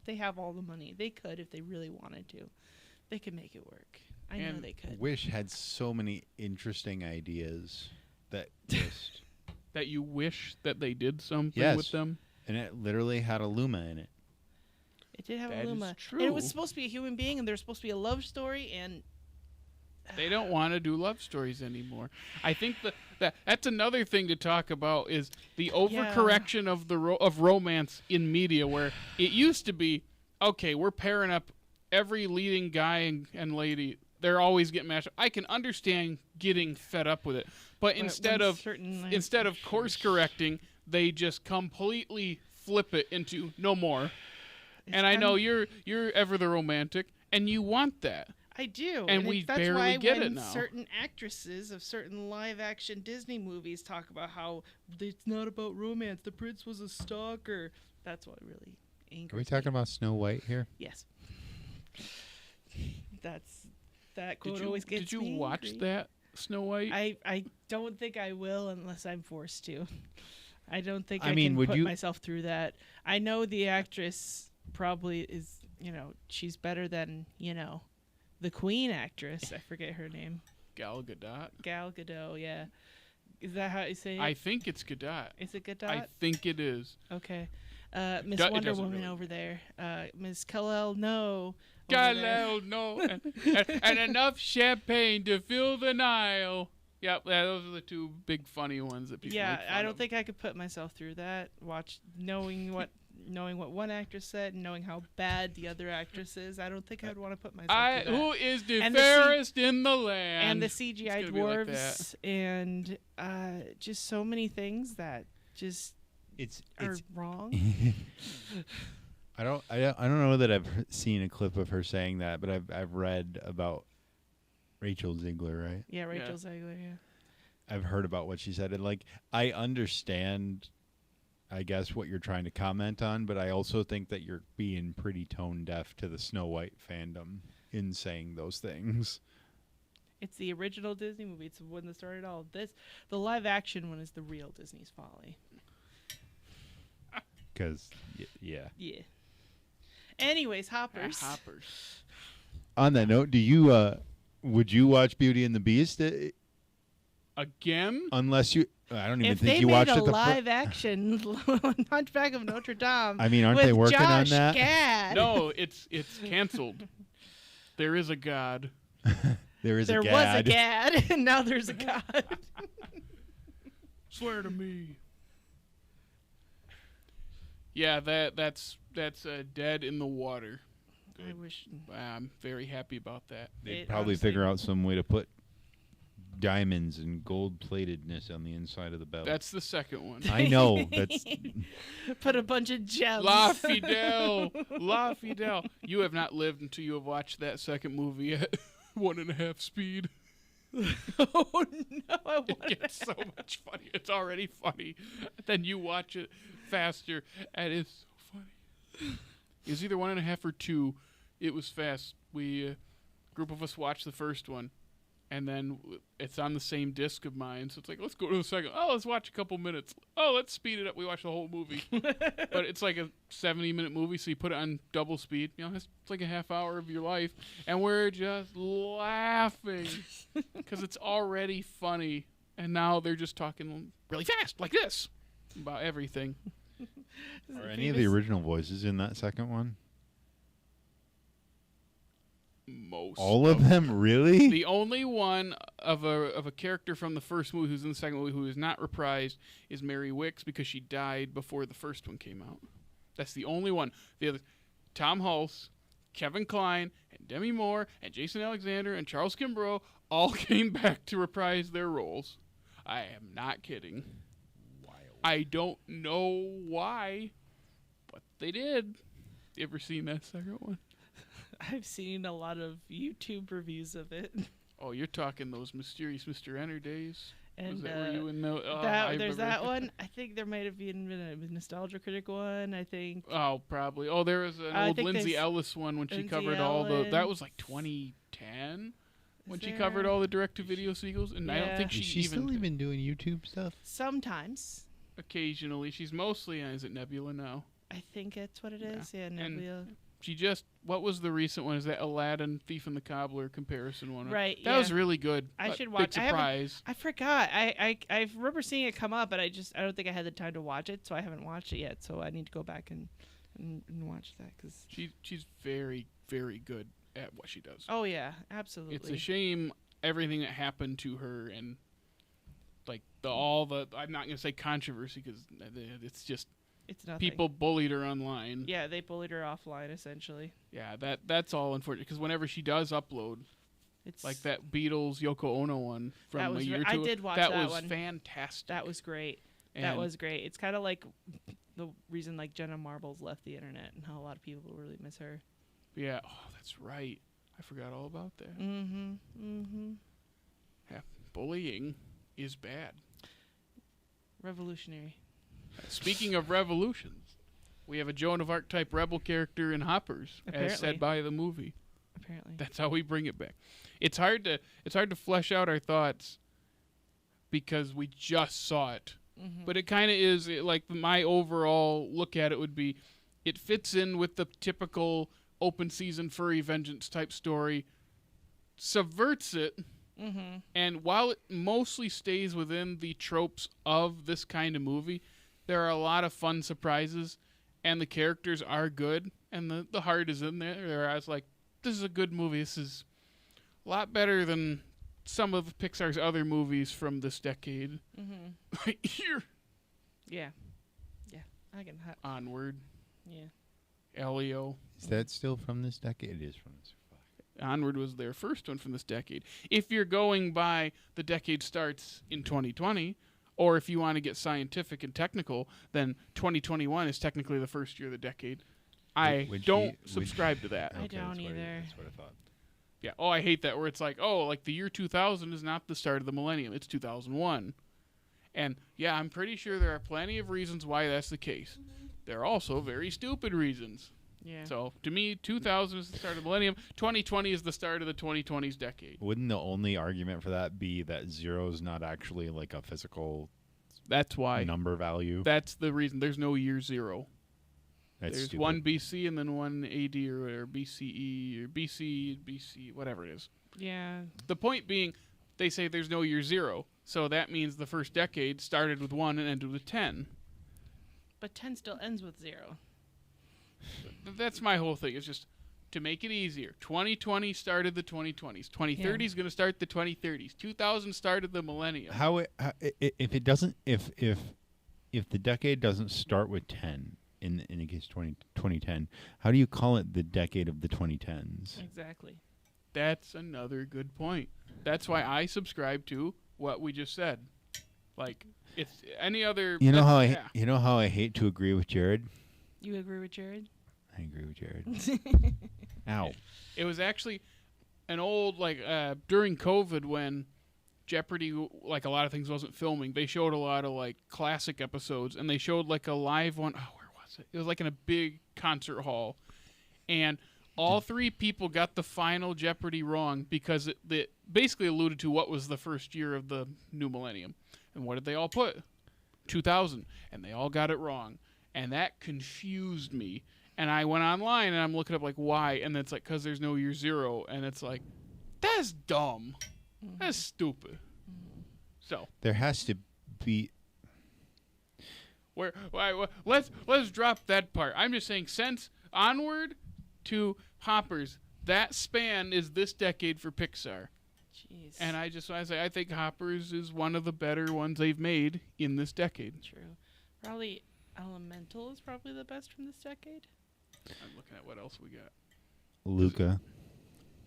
they have all the money. They could, if they really wanted to. They could make it work. I know they could. Wish had so many interesting ideas that just that you wish that they did something with them. And it literally had a Luma in it. It did have that a Luma. Is true. And it was supposed to be a human being, and there was supposed to be a love story, and they don't want to do love stories anymore. I think that's another thing to talk about is the overcorrection of romance in media, where it used to be, okay, we're pairing up every leading guy and lady. They're always getting matched up. I can understand getting fed up with it, but instead of course correcting, they just completely flip it into no more. And I know you're ever the romantic, and you want that. I do. And we barely get it now. That's why when certain actresses of certain live-action Disney movies talk about how it's not about romance, the prince was a stalker, that's what really angers me. Are we talking about Snow White here? Yes. That quote always gets me. Did you watch that, Snow White? I don't think I will unless I'm forced to. I don't think I can put myself through that. I know the actress probably is, she's better than, the Queen actress. I forget her name. Gal Gadot. Gal Gadot, yeah. Is that how you say it? I think it's Gadot. Is it Gadot? I think it is. Okay. Miss Wonder Woman over there. Miss Kal-El, no. Kal-El, no. and enough champagne to fill the Nile. Yep, those are the two big funny ones that people make fun I don't think I could put myself through that. Knowing what one actress said and knowing how bad the other actress is, I don't think I'd want to put myself through that. Who is the fairest in the land? And the CGI dwarves and just so many things that just are wrong. I don't know that I've seen a clip of her saying that, but I've read about Rachel Zegler, right? Yeah, Rachel Zegler, yeah. I've heard about what she said, and like I understand, I guess, what you're trying to comment on, but I also think that you're being pretty tone deaf to the Snow White fandom in saying those things. It's the original Disney movie. It's the one that started all of this. The live action one is the real Disney's folly. Because, yeah. Yeah. Anyways, hoppers. Hoppers. On that note, would you watch Beauty and the Beast again? Unless you, I don't even think you watched it. If they made a live action Hunchback of Notre Dame, I mean, aren't they working on that? Gad. No, it's canceled. There is a God. There was a gad, and now there's a god. Swear to me. Yeah, that's dead in the water. Good. I wish. I'm very happy about that. They'd probably figure out some way to put diamonds and gold-platedness on the inside of the belt. That's the second one. I know. That's put a bunch of gems. La Fidel. La Fidel. You have not lived until you have watched that second movie at 1.5 speed. Oh no! It gets so much funny. It's already funny. Then you watch it faster, and it's so funny. It was either 1.5 or 2. It was fast. We, group of us watched the first one, and then it's on the same disc of mine. So it's like, let's go to the second. Oh, let's watch a couple minutes. Oh, let's speed it up. We watch the whole movie. But it's like a 70-minute movie, so you put it on double speed. You know, it's like a half hour of your life, and we're just laughing because it's already funny. And now they're just talking really fast, like this, about everything. Are any of the original voices in that second one? Most. All of them, really? The only one of a character from the first movie who's in the second movie who is not reprised is Mary Wicks because she died before the first one came out. That's the only one. The other, Tom Hulse, Kevin Kline, and Demi Moore, and Jason Alexander, and Charles Kimbrough all came back to reprise their roles. I am not kidding. Wild. I don't know why, but they did. You ever seen that second one? I've seen a lot of YouTube reviews of it. Oh, you're talking those mysterious Mr. Enter days. And was that were you in the, there's that one. I think there might have been a Nostalgia Critic one. I think. Oh, probably. Oh, there was an old Lindsay Ellis one when she covered all the. That was like 2010 when she covered all the direct-to-video sequels, and I don't think she's still even doing YouTube stuff. Sometimes. Occasionally, she's mostly. Is it Nebula now? I think that's what it is. Yeah, Nebula. And she just. What was the recent one? Is that Aladdin, Thief and the Cobbler comparison one? Right. That was really good. I should watch. Big surprise. I forgot. I remember seeing it come up, but I don't think I had the time to watch it, so I haven't watched it yet. So I need to go back and watch that because she's very, very good at what she does. Oh yeah, absolutely. It's a shame everything that happened to her and like I'm not gonna say controversy because it's just. It's nothing. People bullied her online. Yeah, they bullied her offline, essentially. Yeah, that's all unfortunate. Because whenever she does upload, it's like that Beatles Yoko Ono one from a year or two. I did watch that one. That was fantastic. That was great. That was great. It's kind of like the reason like Jenna Marbles left the internet and how a lot of people really miss her. Yeah. Oh, that's right. I forgot all about that. Mm-hmm. Mm-hmm. Yeah, bullying is bad. Revolutionary. Speaking of revolutions, we have a Joan of Arc type rebel character in Hoppers, as said by the movie. Apparently, that's how we bring it back. It's hard to flesh out our thoughts because we just saw it, but it kind of is like my overall look at it would be, it fits in with the typical open season furry vengeance type story, subverts it. And while it mostly stays within the tropes of this kind of movie, there are a lot of fun surprises, and the characters are good, and the heart is in there. I was like, this is a good movie. This is a lot better than some of Pixar's other movies from this decade. Here. Yeah. I can. Onward. Yeah. Elio. Is that still from this decade? It is from this. Onward was their first one from this decade. If you're going by the decade starts in 2020, or if you want to get scientific and technical, then 2021 is technically the first year of the decade. I don't subscribe to that. I don't either. That's what I thought. Yeah. Oh, I hate that where it's like, oh, like the year 2000 is not the start of the millennium. It's 2001. And yeah, I'm pretty sure there are plenty of reasons why that's the case. There are also very stupid reasons. Yeah. So to me, 2000 is the start of the millennium. 2020 is the start of the 2020s decade. Wouldn't the only argument for that be that 0 is not actually like a physical? That's why number value. That's the reason. There's no year 0. There's stupid. One BC and then one AD or BCE or BC, whatever it is. Yeah. The point being, they say there's no year 0, so that means the first decade started with 1 and ended with 10. But 10 still ends with 0. That's my whole thing. It's just to make it easier, 2020 started the 2020s. 2030 is going to start the 2030s. 2000 started the millennium. If it doesn't, if the decade doesn't start with 10 in the case 2010, how do you call it the decade of the 2010s? Exactly. That's another good point. That's why I subscribe to what we just said. Like, it's any other. You know how I hate to agree with Jared. You agree with Jared? I agree with Jared. Ow. It was actually an old, during COVID when Jeopardy, like a lot of things, wasn't filming. They showed a lot of, classic episodes, and they showed, a live one. Oh, where was it? It was, in a big concert hall. And all three people got the final Jeopardy wrong because it basically alluded to what was the first year of the new millennium. And what did they all put? 2000. And they all got it wrong. And that confused me. And I went online and I'm looking up why, and it's because there's no year zero, and it's that's dumb, that's stupid. So there has to be. Let's drop that part. I'm just saying, since Onward to Hoppers, that span is this decade for Pixar. Jeez. And I say I think Hoppers is one of the better ones they've made in this decade. True. Probably Elemental is probably the best from this decade. I'm looking at what else we got. Luca.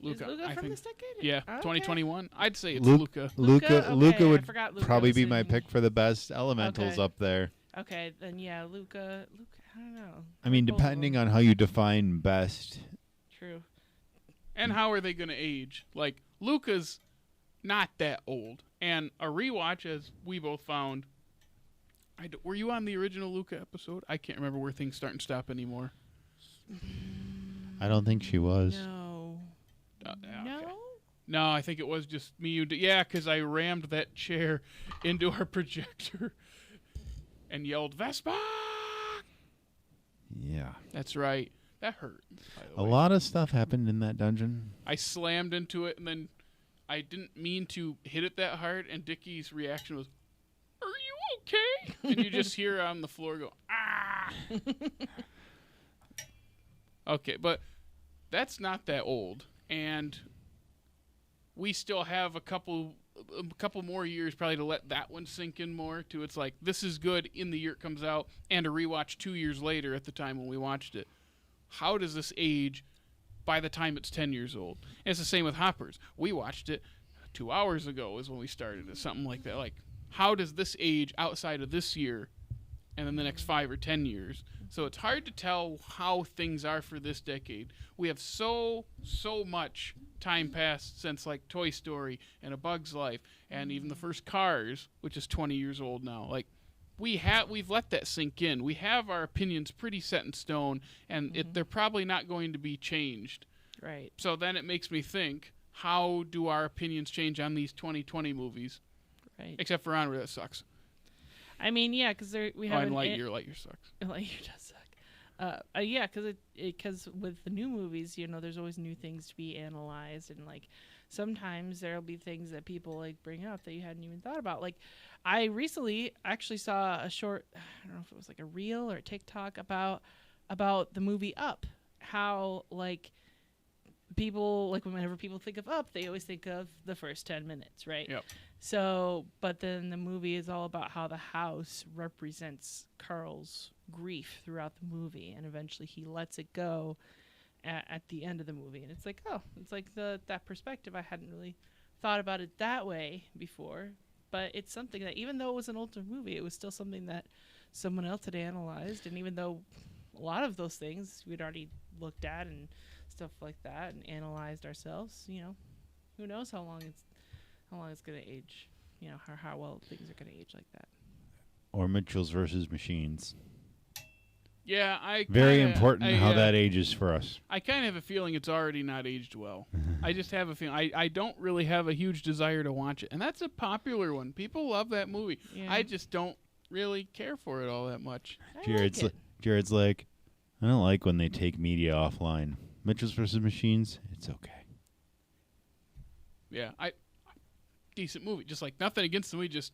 Is Luca from this decade? Yeah, okay. 2021. I'd say it's Luca. Luca would probably be my pick for the best. Elemental's up there. Okay, then yeah, Luca. I don't know. I mean, depending on how you define best. True. And how are they going to age? Luca's not that old. And a rewatch, as we both found. Were you on the original Luca episode? I can't remember where things start and stop anymore. I don't think she was. No. No? Okay. No, I think it was just me. Yeah, because I rammed that chair into our projector and yelled, Vespa! Yeah. That's right. That hurt. A lot of stuff happened in that dungeon. I slammed into it, and then I didn't mean to hit it that hard, and Dickie's reaction was, are you okay? And you just hear on the floor go, ah! Okay, but that's not that old, and we still have a couple more years probably to let that one sink in more. To it's this is good in the year it comes out, and a rewatch 2 years later at the time when we watched it. How does this age by the time it's 10 years old? And it's the same with Hoppers. We watched it 2 hours ago is when we started it, something like that. How does this age outside of this year and then the next 5 or 10 years? So it's hard to tell how things are for this decade. We have so much time passed since Toy Story and A Bug's Life and even the first Cars, which is 20 years old now. We've let that sink in. We have our opinions pretty set in stone, and they're probably not going to be changed. Right. So then it makes me think, how do our opinions change on these 2020 movies? Right. Except for Onward, that sucks. I mean, yeah, because we have. And Lightyear sucks. Lightyear does suck. Yeah, because with the new movies, there's always new things to be analyzed, and sometimes there'll be things that people bring up that you hadn't even thought about. I recently actually saw a short, I don't know if it was a reel or a TikTok about the movie Up. How people whenever people think of Up, they always think of the first 10 minutes, right? Yep. So, but then the movie is all about how the house represents Carl's grief throughout the movie, and eventually he lets it go at the end of the movie. And it's that perspective. I hadn't really thought about it that way before, but it's something that, even though it was an older movie, it was still something that someone else had analyzed. And even though a lot of those things we'd already looked at and stuff like that and analyzed ourselves, who knows how long it's going to age, how well things are going to age like that. Or Mitchells versus Machines. Yeah, very important how that ages for us. I kind of have a feeling it's already not aged well. I just have a feeling. I don't really have a huge desire to watch it, and that's a popular one. People love that movie. Yeah. I just don't really care for it all that much. Jared's like, I don't like when they take media offline. Mitchells versus Machines, it's okay. Yeah, decent movie. Just nothing against the movie. Just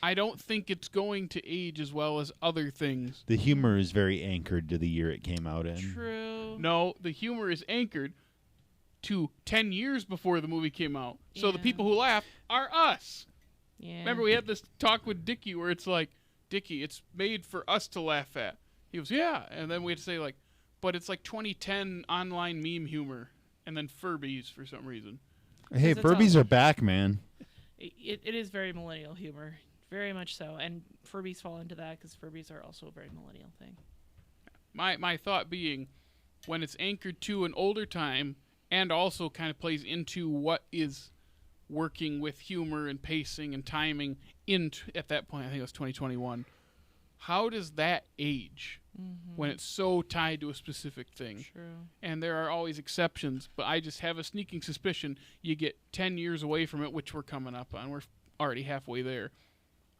I don't think it's going to age as well as other things. The humor is very anchored to the year it came out in. True. No, the humor is anchored to 10 years before the movie came out. So the people who laugh are us. Yeah. Remember, we had this talk with Dickie where it's like, Dickie, it's made for us to laugh at. He goes, yeah. And then we had to say, like, but it's like 2010 online meme humor. And then Furbies for some reason. Hey, Furbies are back, man. It is very millennial humor. Very much so. And Furbies fall into that because Furbies are also a very millennial thing. My thought being, when it's anchored to an older time and also kind of plays into what is working with humor and pacing and timing at that point, I think it was 2021, how does that age when it's so tied to a specific thing? True. And there are always exceptions, but I just have a sneaking suspicion you get 10 years away from it, which we're coming up on. We're already halfway there.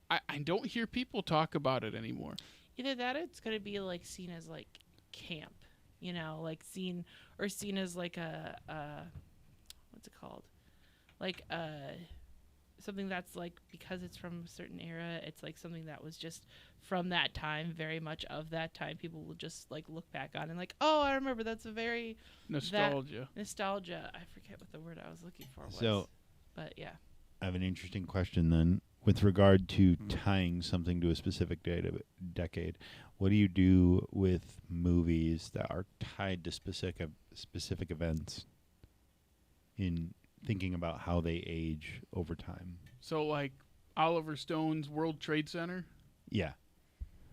I don't hear people talk about it anymore. Either that or it's going to be like seen as like camp, you know, like seen as like a what's it called? Like something that's like, because it's from a certain era, it's like something that was just from that time, very much of that time. People will just like look back on and like, oh, I remember, that's a very nostalgia. Nostalgia. I forget what the word I was looking for was. So, but yeah. I have an interesting question then. With regard to tying something to a specific decade, what do you do with movies that are tied to specific events in thinking about how they age over time? So like Oliver Stone's World Trade Center? Yeah.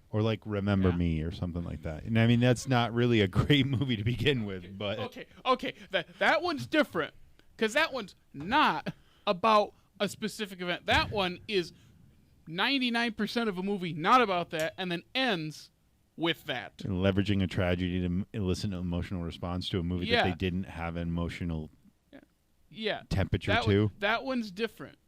Or like Remember Me or something like that. And I mean, that's not really a great movie to begin with, but... Okay. That one's different, because that one's not about a specific event. That one is 99% of a movie not about that, and then ends with that. And leveraging a tragedy to elicit an emotional response to a movie that they didn't have an emotional temperature to. That one's different.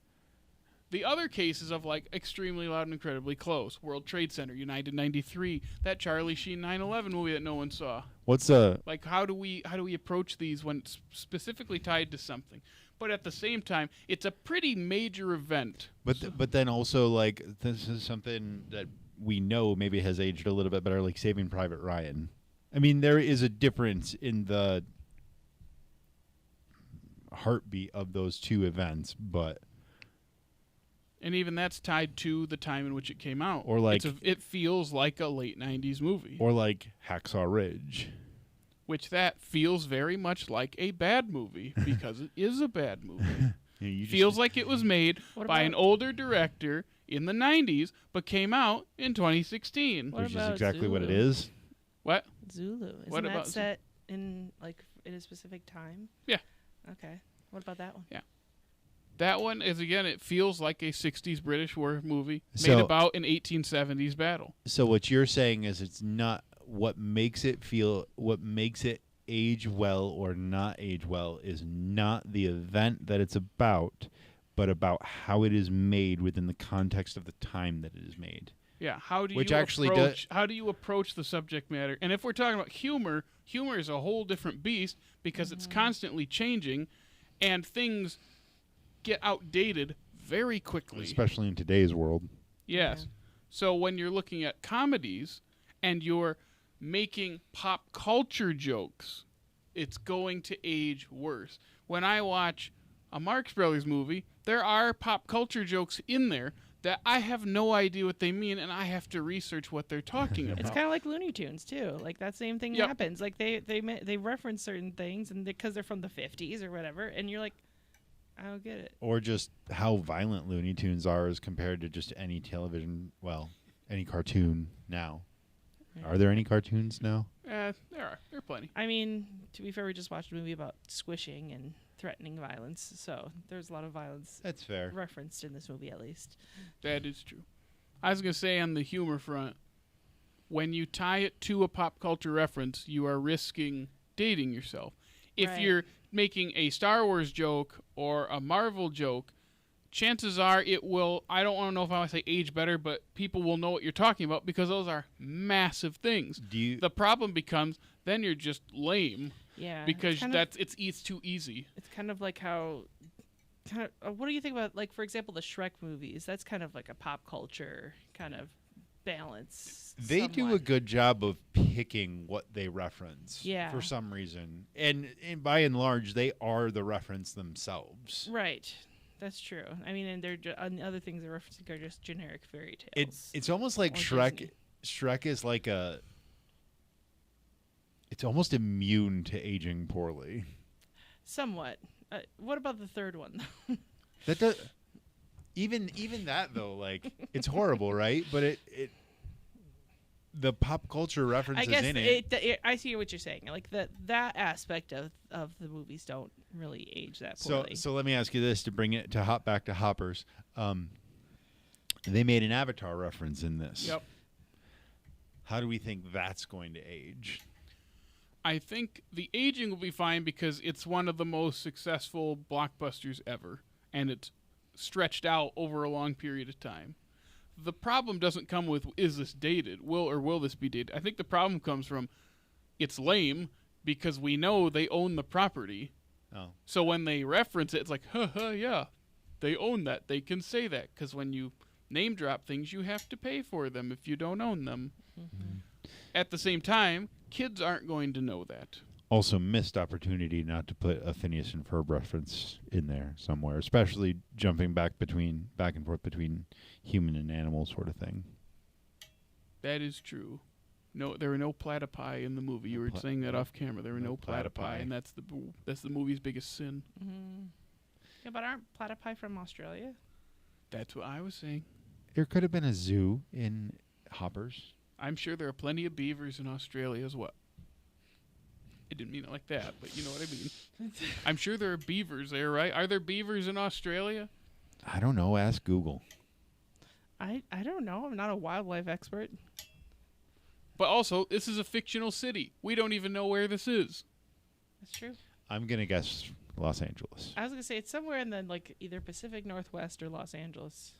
The other cases of like Extremely Loud and Incredibly Close, World Trade Center, United 93, that Charlie Sheen 9/11 movie that no one saw. Like how do we approach these when it's specifically tied to something? But at the same time, it's a pretty major event. But then also, like, this is something that we know maybe has aged a little bit better, like Saving Private Ryan. I mean, there is a difference in the heartbeat of those two events, but... And even that's tied to the time in which it came out. Or like... it feels like a late 90s movie. Or like Hacksaw Ridge. Which that feels very much like a bad movie, because it is a bad movie. Feels like it was made by an older director in the 90s, but came out in 2016. Which is exactly Zulu? What it is. What? Zulu. Isn't that set in like in a specific time? Yeah. Okay. What about that one? Yeah. That one is, again, it feels like a 60s British war movie made about an 1870s battle. So what you're saying is it's not... What makes it age well or not age well is not the event that it's about, but about how it is made within the context of the time that it is made. Yeah, how do you approach the subject matter? And if we're talking about humor is a whole different beast, because it's constantly changing, and things get outdated very quickly. Especially in today's world. Yes. Yeah. So when you're looking at comedies and you're making pop culture jokes, it's going to age worse. When I watch a Marx Brothers movie, there are pop culture jokes in there that I have no idea what they mean, and I have to research what they're talking about. It's kind of like Looney Tunes too. Like that same thing happens. Like they reference certain things, and because they're from the 50s or whatever, and you're like, I don't get it. Or just how violent Looney Tunes are as compared to just any television, any cartoon now. Are there any cartoons now? There are. There are plenty. I mean, to be fair, we just watched a movie about squishing and threatening violence, so there's a lot of violence. That's fair. Referenced in this movie, at least. That is true. I was going to say on the humor front, when you tie it to a pop culture reference, you are risking dating yourself. If you're making a Star Wars joke or a Marvel joke, chances are it will, I don't want to know if I want to say age better, but people will know what you're talking about because those are massive things. The problem becomes then you're just lame. Yeah. Because it's too easy. It's kind of like how, what do you think about, like, for example, the Shrek movies? That's kind of like a pop culture kind of balance. They do a good job of picking what they reference. Yeah. For some reason, and by and large, they are the reference themselves. Right. That's true. I mean, and and other things they're referencing are just generic fairy tales. It's almost like Shrek. Disney. Shrek is like it's almost immune to aging poorly. Somewhat. What about the third one? That does. Even that though, like it's horrible, right? But it the pop culture references I guess in it. I see what you're saying. Like that aspect of the movies don't really age that poorly. So let me ask you this to bring it to hop back to Hoppers. They made an Avatar reference in this. Yep. How do we think that's going to age? I think the aging will be fine because it's one of the most successful blockbusters ever, and it's stretched out over a long period of time. The problem doesn't come with, is this dated? Will this be dated? I think the problem comes from, it's lame because we know they own the property. Oh. So when they reference it, it's like, yeah, they own that. They can say that because when you name drop things, you have to pay for them if you don't own them. Mm-hmm. At the same time, kids aren't going to know that. Also, missed opportunity not to put a Phineas and Ferb reference in there somewhere, especially jumping back and forth between human and animal sort of thing. That is true. No, there were no platypi in the movie. You were saying that off camera. There were no platypi, and that's the movie's biggest sin. Mm-hmm. Yeah, but aren't platypi from Australia? That's what I was saying. There could have been a zoo in Hoppers. I'm sure there are plenty of beavers in Australia as well. I didn't mean it like that, but you know what I mean. I'm sure there are beavers there, right? Are there beavers in Australia? I don't know. Ask Google. I don't know. I'm not a wildlife expert. But also, this is a fictional city. We don't even know where this is. That's true. I'm going to guess Los Angeles. I was going to say it's somewhere in the either Pacific Northwest or Los Angeles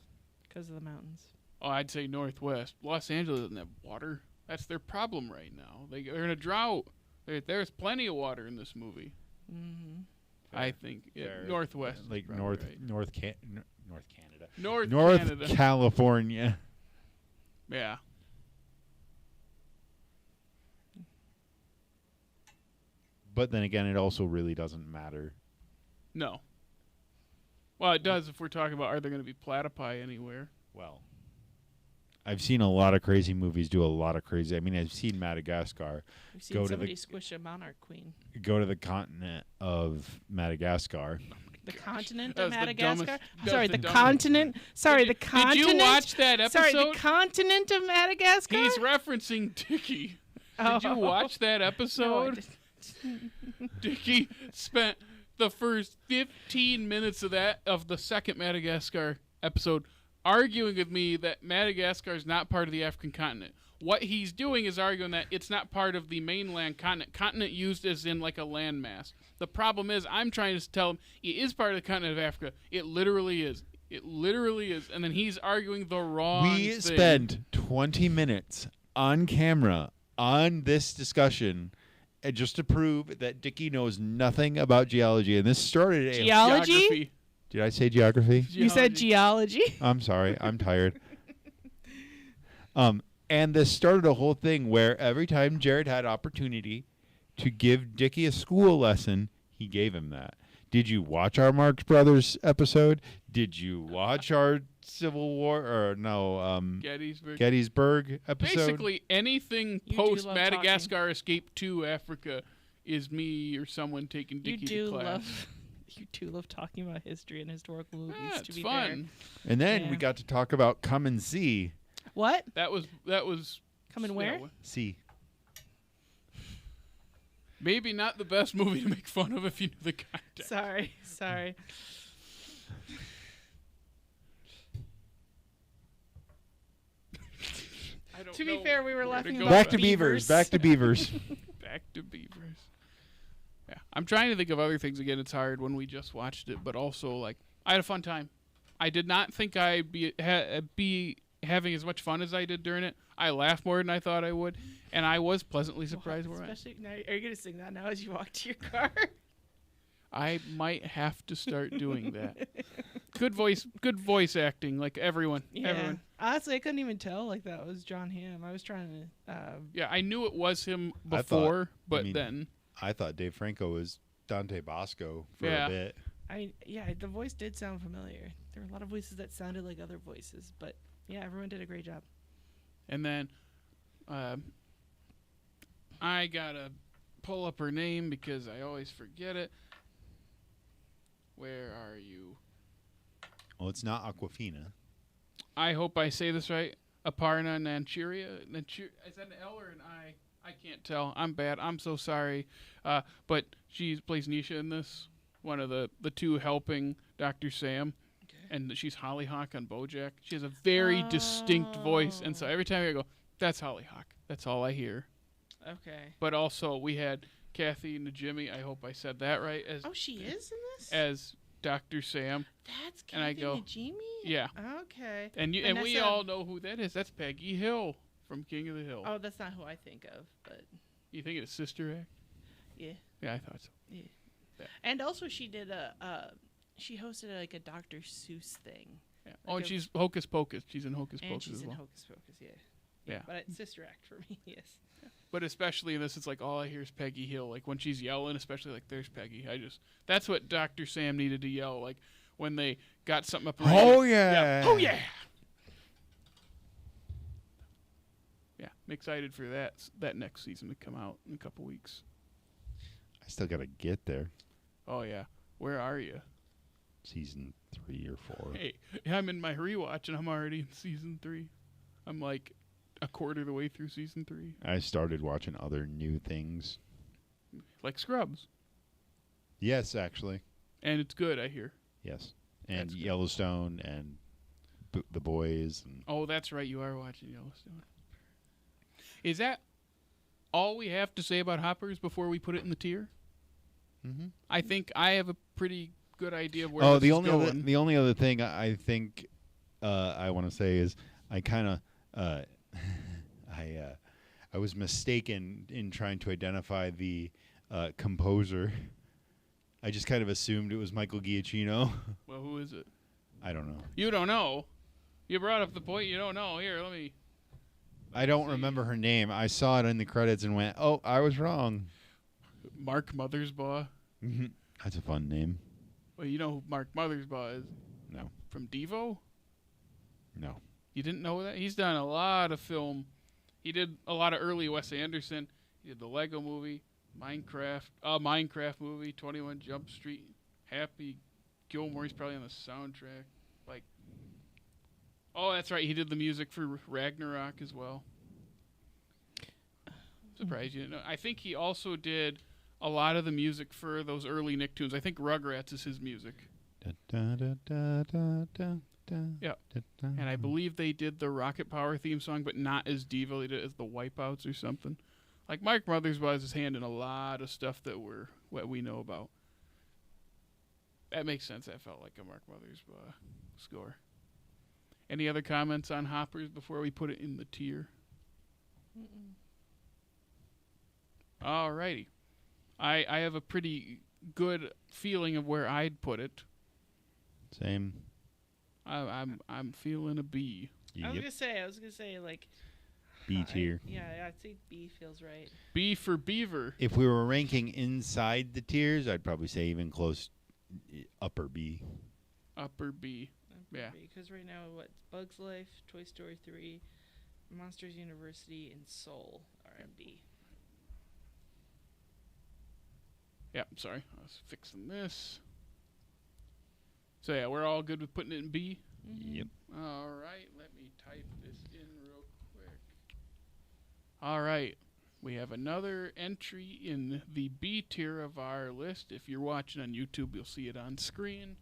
because of the mountains. Oh, I'd say Northwest. Los Angeles doesn't have water. That's their problem right now. They're in a drought. There's plenty of water in this movie. Mm-hmm. I think Northwest, like North Canada, North Canada. California. Yeah. But then again, it also really doesn't matter. No. Well, it does if we're talking about are there going to be platypi anywhere. Well, I've seen a lot of crazy movies do a lot of crazy. I mean, I've seen Madagascar. We've seen somebody squish a monarch queen. Go to the continent of Madagascar. The continent of Madagascar? The continent. Sorry, the continent. Did you watch that episode? Sorry, the continent of Madagascar? He's referencing Dickie. Did you watch that episode? No, Dickie spent the first 15 minutes of the second Madagascar episode arguing with me that Madagascar is not part of the African continent. What he's doing is arguing that it's not part of the mainland continent used as in like a landmass. The problem is I'm trying to tell him it is part of the continent of Africa. It literally is. It literally is. And then he's arguing the wrong thing. We spent 20 minutes on camera on this discussion just to prove that Dickie knows nothing about geology. And this started geography. Did I say geography? You said geology. I'm sorry. I'm tired. And this started a whole thing where every time Jared had opportunity to give Dickie a school lesson, he gave him that. Did you watch our Marx Brothers episode? Did you watch our Civil War or no Gettysburg episode? Basically, anything post Madagascar Escape to Africa is me or someone taking Dickie to class. You do love talking about history and historical movies. Yeah, to it's be fun. Fair. And then we got to talk about Come and See. What? That was Come and where? See. Maybe not the best movie to make fun of if you knew the context. Sorry. To be fair, we were laughing about Back to Beavers. Back to Beavers. Yeah, I'm trying to think of other things again. It's hard when we just watched it, but also I had a fun time. I did not think I'd be having as much fun as I did during it. I laughed more than I thought I would, and I was pleasantly surprised where I am. Especially now, are you going to sing that now as you walk to your car? I might have to start doing that. Good voice acting, like everyone. Yeah. Everyone. Honestly, I couldn't even tell like that was John Hamm. I was trying to. Yeah, I knew it was him before, then I thought Dave Franco was Dante Bosco for a bit. The voice did sound familiar. There were a lot of voices that sounded like other voices, but yeah, everyone did a great job. And then, I gotta pull up her name because I always forget it. Where are you? Well, it's not Aquafina. I hope I say this right. Aparna Nancherla. Is that an L or an I? I can't tell. I'm bad. I'm so sorry. But she plays Nisha in this. One of the two helping Dr. Sam. Okay. And she's Hollyhock on BoJack. She has a very distinct voice. And so every time I go, that's Hollyhock. That's all I hear. Okay. But also we had Kathy Najimy. I hope I said that right. She is in this? As Dr. Sam. That's Kathy Najimy? Yeah. Okay. And we all know who that is. That's Peggy Hill from King of the Hill. Oh, that's not who I think of, but... You think it's Sister Act? Yeah. Yeah, I thought so. Yeah. And also she did she hosted like a Dr. Seuss thing. Yeah. Like and she's Hocus Pocus. She's in Hocus Pocus as well. She's in Hocus Pocus, yeah. But it's Sister Act for me, yes. Yeah. But especially in this, it's like all I hear is Peggy Hill. Like when she's yelling, especially like there's Peggy. That's what Dr. Sam needed to yell. Like when they got something up. Oh yeah. Oh yeah. Yeah, I'm excited for that next season to come out in a couple weeks. I still gotta get there. Oh yeah, where are you? Season 3 or 4. Hey, I'm in my rewatch and I'm already in season 3. I'm like a quarter of the way through season 3. I started watching other new things, like Scrubs. Yes, actually. And it's good, I hear. Yes, and Yellowstone and The Boys. And oh, that's right. You are watching Yellowstone. Is that all we have to say about Hoppers before we put it in the tier? Mm-hmm. I think I have a pretty good idea of where this is going. The only other thing I think I want to say is I kind of I was mistaken in trying to identify the composer. I just kind of assumed it was Michael Giacchino. Well, who is it? I don't know. You don't know? You brought up the point you don't know. Here, let me... I don't remember her name. I saw it in the credits and went, oh, I was wrong. Mark Mothersbaugh. Mm-hmm. That's a fun name. Well, you know who Mark Mothersbaugh is? No. From Devo? No. You didn't know that? He's done a lot of film. He did a lot of early Wes Anderson. He did the Lego movie, Minecraft movie, 21 Jump Street, Happy Gilmore. He's probably on the soundtrack. Like, oh, that's right. He did the music for Ragnarok as well. I'm surprised you didn't know. I think he also did a lot of the music for those early Nicktoons. I think Rugrats is his music. Yeah. And I believe they did the Rocket Power theme song, but not as Devo. They did it as the Wipeouts or something. Like Mark Mothersbaugh has his hand in a lot of stuff that we know about. That makes sense. That felt like a Mark Mothersbaugh score. Any other comments on Hoppers before we put it in the tier? All righty. I have a pretty good feeling of where I'd put it. Same. I'm feeling a B. Yep. I was gonna say like B tier. I'd say B feels right. B for Beaver. If we were ranking inside the tiers, I'd probably say even close upper B. Upper B. Yeah. Because right now, Bugs Life, Toy Story 3, Monsters University, and Soul are in B. Yeah, I'm sorry. I was fixing this. So, yeah, we're all good with putting it in B? Mm-hmm. Yep. All right. Let me type this in real quick. All right. We have another entry in the B tier of our list. If you're watching on YouTube, you'll see it on screen.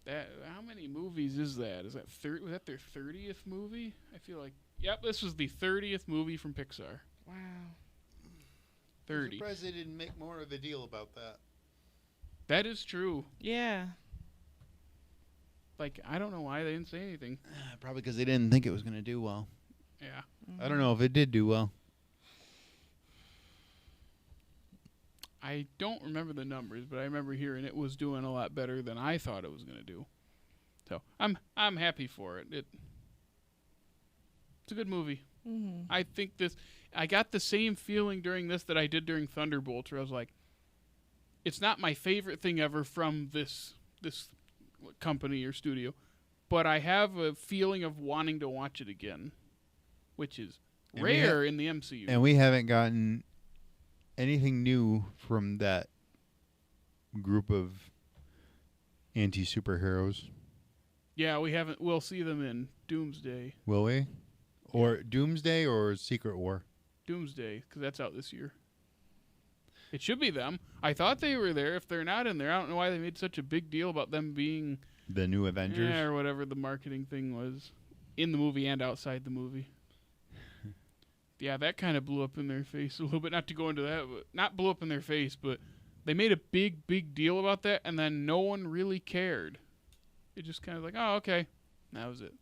How many movies is that? Was that their 30th movie? I feel like, yep, this was the 30th movie from Pixar. Wow. 30. I'm surprised they didn't make more of a deal about that. That is true. Yeah. Like, I don't know why they didn't say anything. Probably because they didn't think it was going to do well. Yeah. I don't know if it did do well. I don't remember the numbers, but I remember hearing it was doing a lot better than I thought it was going to do. So I'm happy for it. It's a good movie. Mm-hmm. I think I got the same feeling during this that I did during Thunderbolts, where I was like, it's not my favorite thing ever from this company or studio, but I have a feeling of wanting to watch it again, which is rare in the MCU. And we haven't gotten anything new from that group of anti-superheroes. Yeah, we haven't. We'll see them in Doomsday. Will we? Or Doomsday or Secret War? Doomsday, because that's out this year. It should be them. I thought they were there. If they're not in there, I don't know why they made such a big deal about them being the new Avengers, or whatever the marketing thing was, in the movie and outside the movie. Yeah, that kind of blew up in their face a little bit. Not to go into that, but not blew up in their face, but they made a big deal about that, and then no one really cared. It just kind of like, oh, okay, that was it.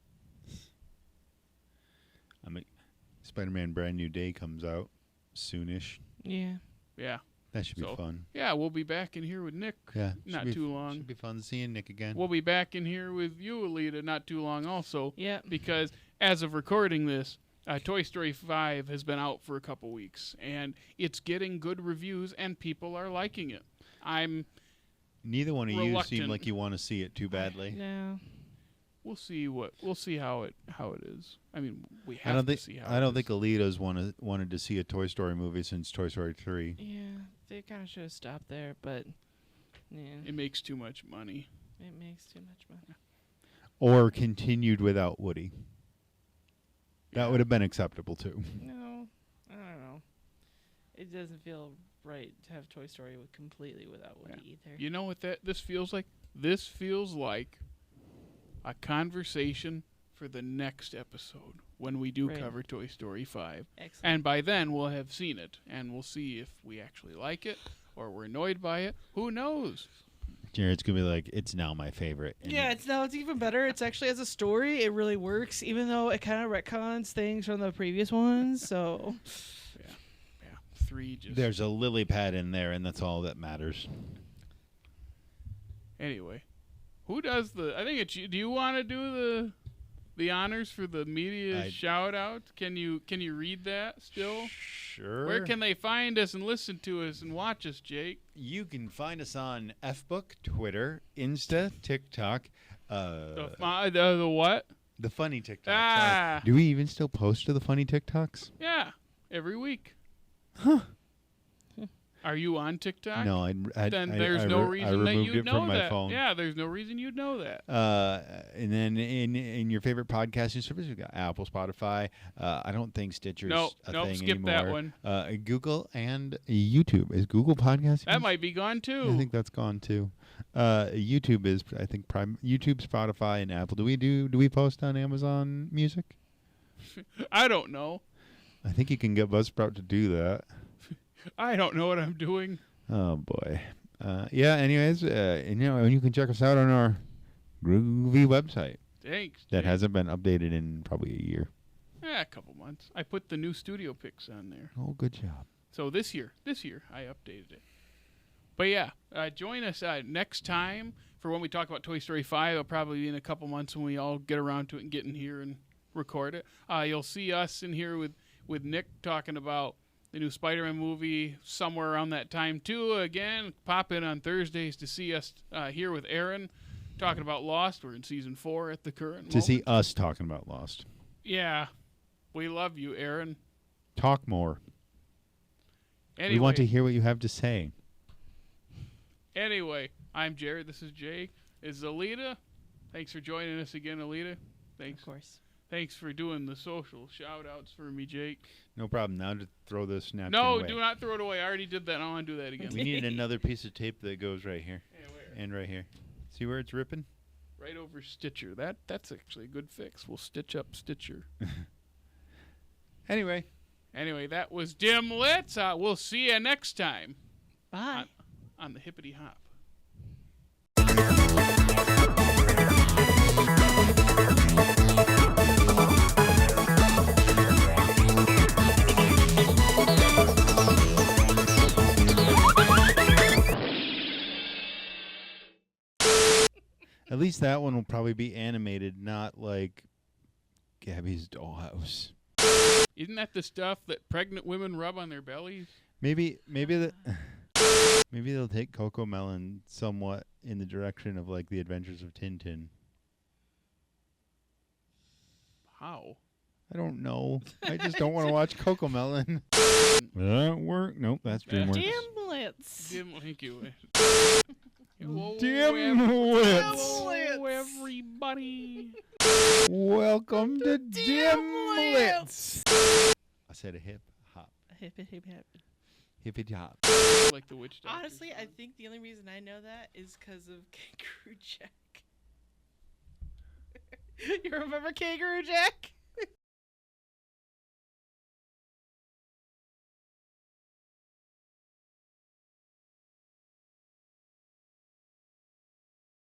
Spider-Man Brand New Day comes out soonish. Yeah. Yeah. That should be fun. Yeah, we'll be back in here with Nick. Yeah. Not too long. Should be fun seeing Nick again. We'll be back in here with you, Aleta, not too long also. Yeah. Because as of recording this, Toy Story 5 has been out for a couple weeks, and it's getting good reviews, and people are liking it. Neither one of reluctant. you seem like you want to see it too badly. No. We'll see how it is. I mean, we have to see how. I don't think Aleta's wanted to see a Toy Story movie since Toy Story 3. Yeah, they kind of should have stopped there, but yeah. It makes too much money. It makes too much money. Or continued without Woody. Yeah. That would have been acceptable too. No, I don't know. It doesn't feel right to have Toy Story completely without Woody either. You know what this feels like? This feels like a conversation for the next episode when we do cover Toy Story 5. Excellent. And by then we'll have seen it, and we'll see if we actually like it or we're annoyed by it. Who knows? Jared's going to be like, it's now my favorite. And yeah, it's even better. It's actually, as a story, it really works, even though it kind of retcons things from the previous ones, so... Yeah. 3 just... There's a lily pad in there, and that's all that matters. Anyway. Who does I think it's you. Do you want to do the honors for the media shout out? Can you read that still? Sure. Where can they find us and listen to us and watch us, Jake? You can find us on Fbook, Twitter, Insta, TikTok. The what? The funny TikToks. Ah. Do we even still post to the funny TikToks? Yeah, every week. Huh. Are you on TikTok? No, then there's no reason that you'd know that. Phone. Yeah, there's no reason you'd know that. And then in your favorite podcasting service, we've got Apple, Spotify. I don't think Stitcher's a thing skip anymore. That one. Google and YouTube. Is Google podcasting? That might be gone too. I think that's gone too. YouTube is, I think, YouTube, Spotify, and Apple. Do we post on Amazon Music? I don't know. I think you can get Buzzsprout to do that. I don't know what I'm doing. Oh boy. Yeah. Anyways, and you can check us out on our groovy website. Thanks. That hasn't been updated in probably a year. Yeah, a couple months. I put the new studio pics on there. Oh, good job. So this year I updated it. But yeah, join us next time for when we talk about Toy Story 5. It'll probably be in a couple months when we all get around to it and get in here and record it. You'll see us in here with Nick talking about the new Spider-Man movie somewhere around that time, too. Again, pop in on Thursdays to see us here with Aaron talking about Lost. We're in Season 4 at the current moment. See us talking about Lost. Yeah. We love you, Aaron. Talk more. Anyway, we want to hear what you have to say. Anyway, I'm Jared. This is Jake. This is Aleta. Thanks for joining us again, Aleta. Thanks. Of course. Thanks for doing the social shout-outs for me, Jake. No problem. Now to throw this napkin No, away. do not throw it away. I already did that. I don't want to do that again. We need another piece of tape that goes right here. Hey, where? And right here. See where it's ripping? Right over Stitcher. That's actually a good fix. We'll stitch up Stitcher. Anyway, that was Dimlits. We'll see you next time. Bye. On the Hippity Hop. At least that one will probably be animated, not like Gabby's Dollhouse. Isn't that the stuff that pregnant women rub on their bellies? Maybe they'll take Coco Melon somewhat in the direction of like the Adventures of Tintin. How? I don't know. I just don't want to watch Coco Melon. That work? Nope, that's DreamWorks. Dimlits. Thank you. Dimlits. Hello, everybody. Welcome to Dimlits. I said a hip hop. Hip hip hip. Hippity hop. Like the witch doctor. Honestly, I think the only reason I know that is because of Kangaroo Jack. You remember Kangaroo Jack?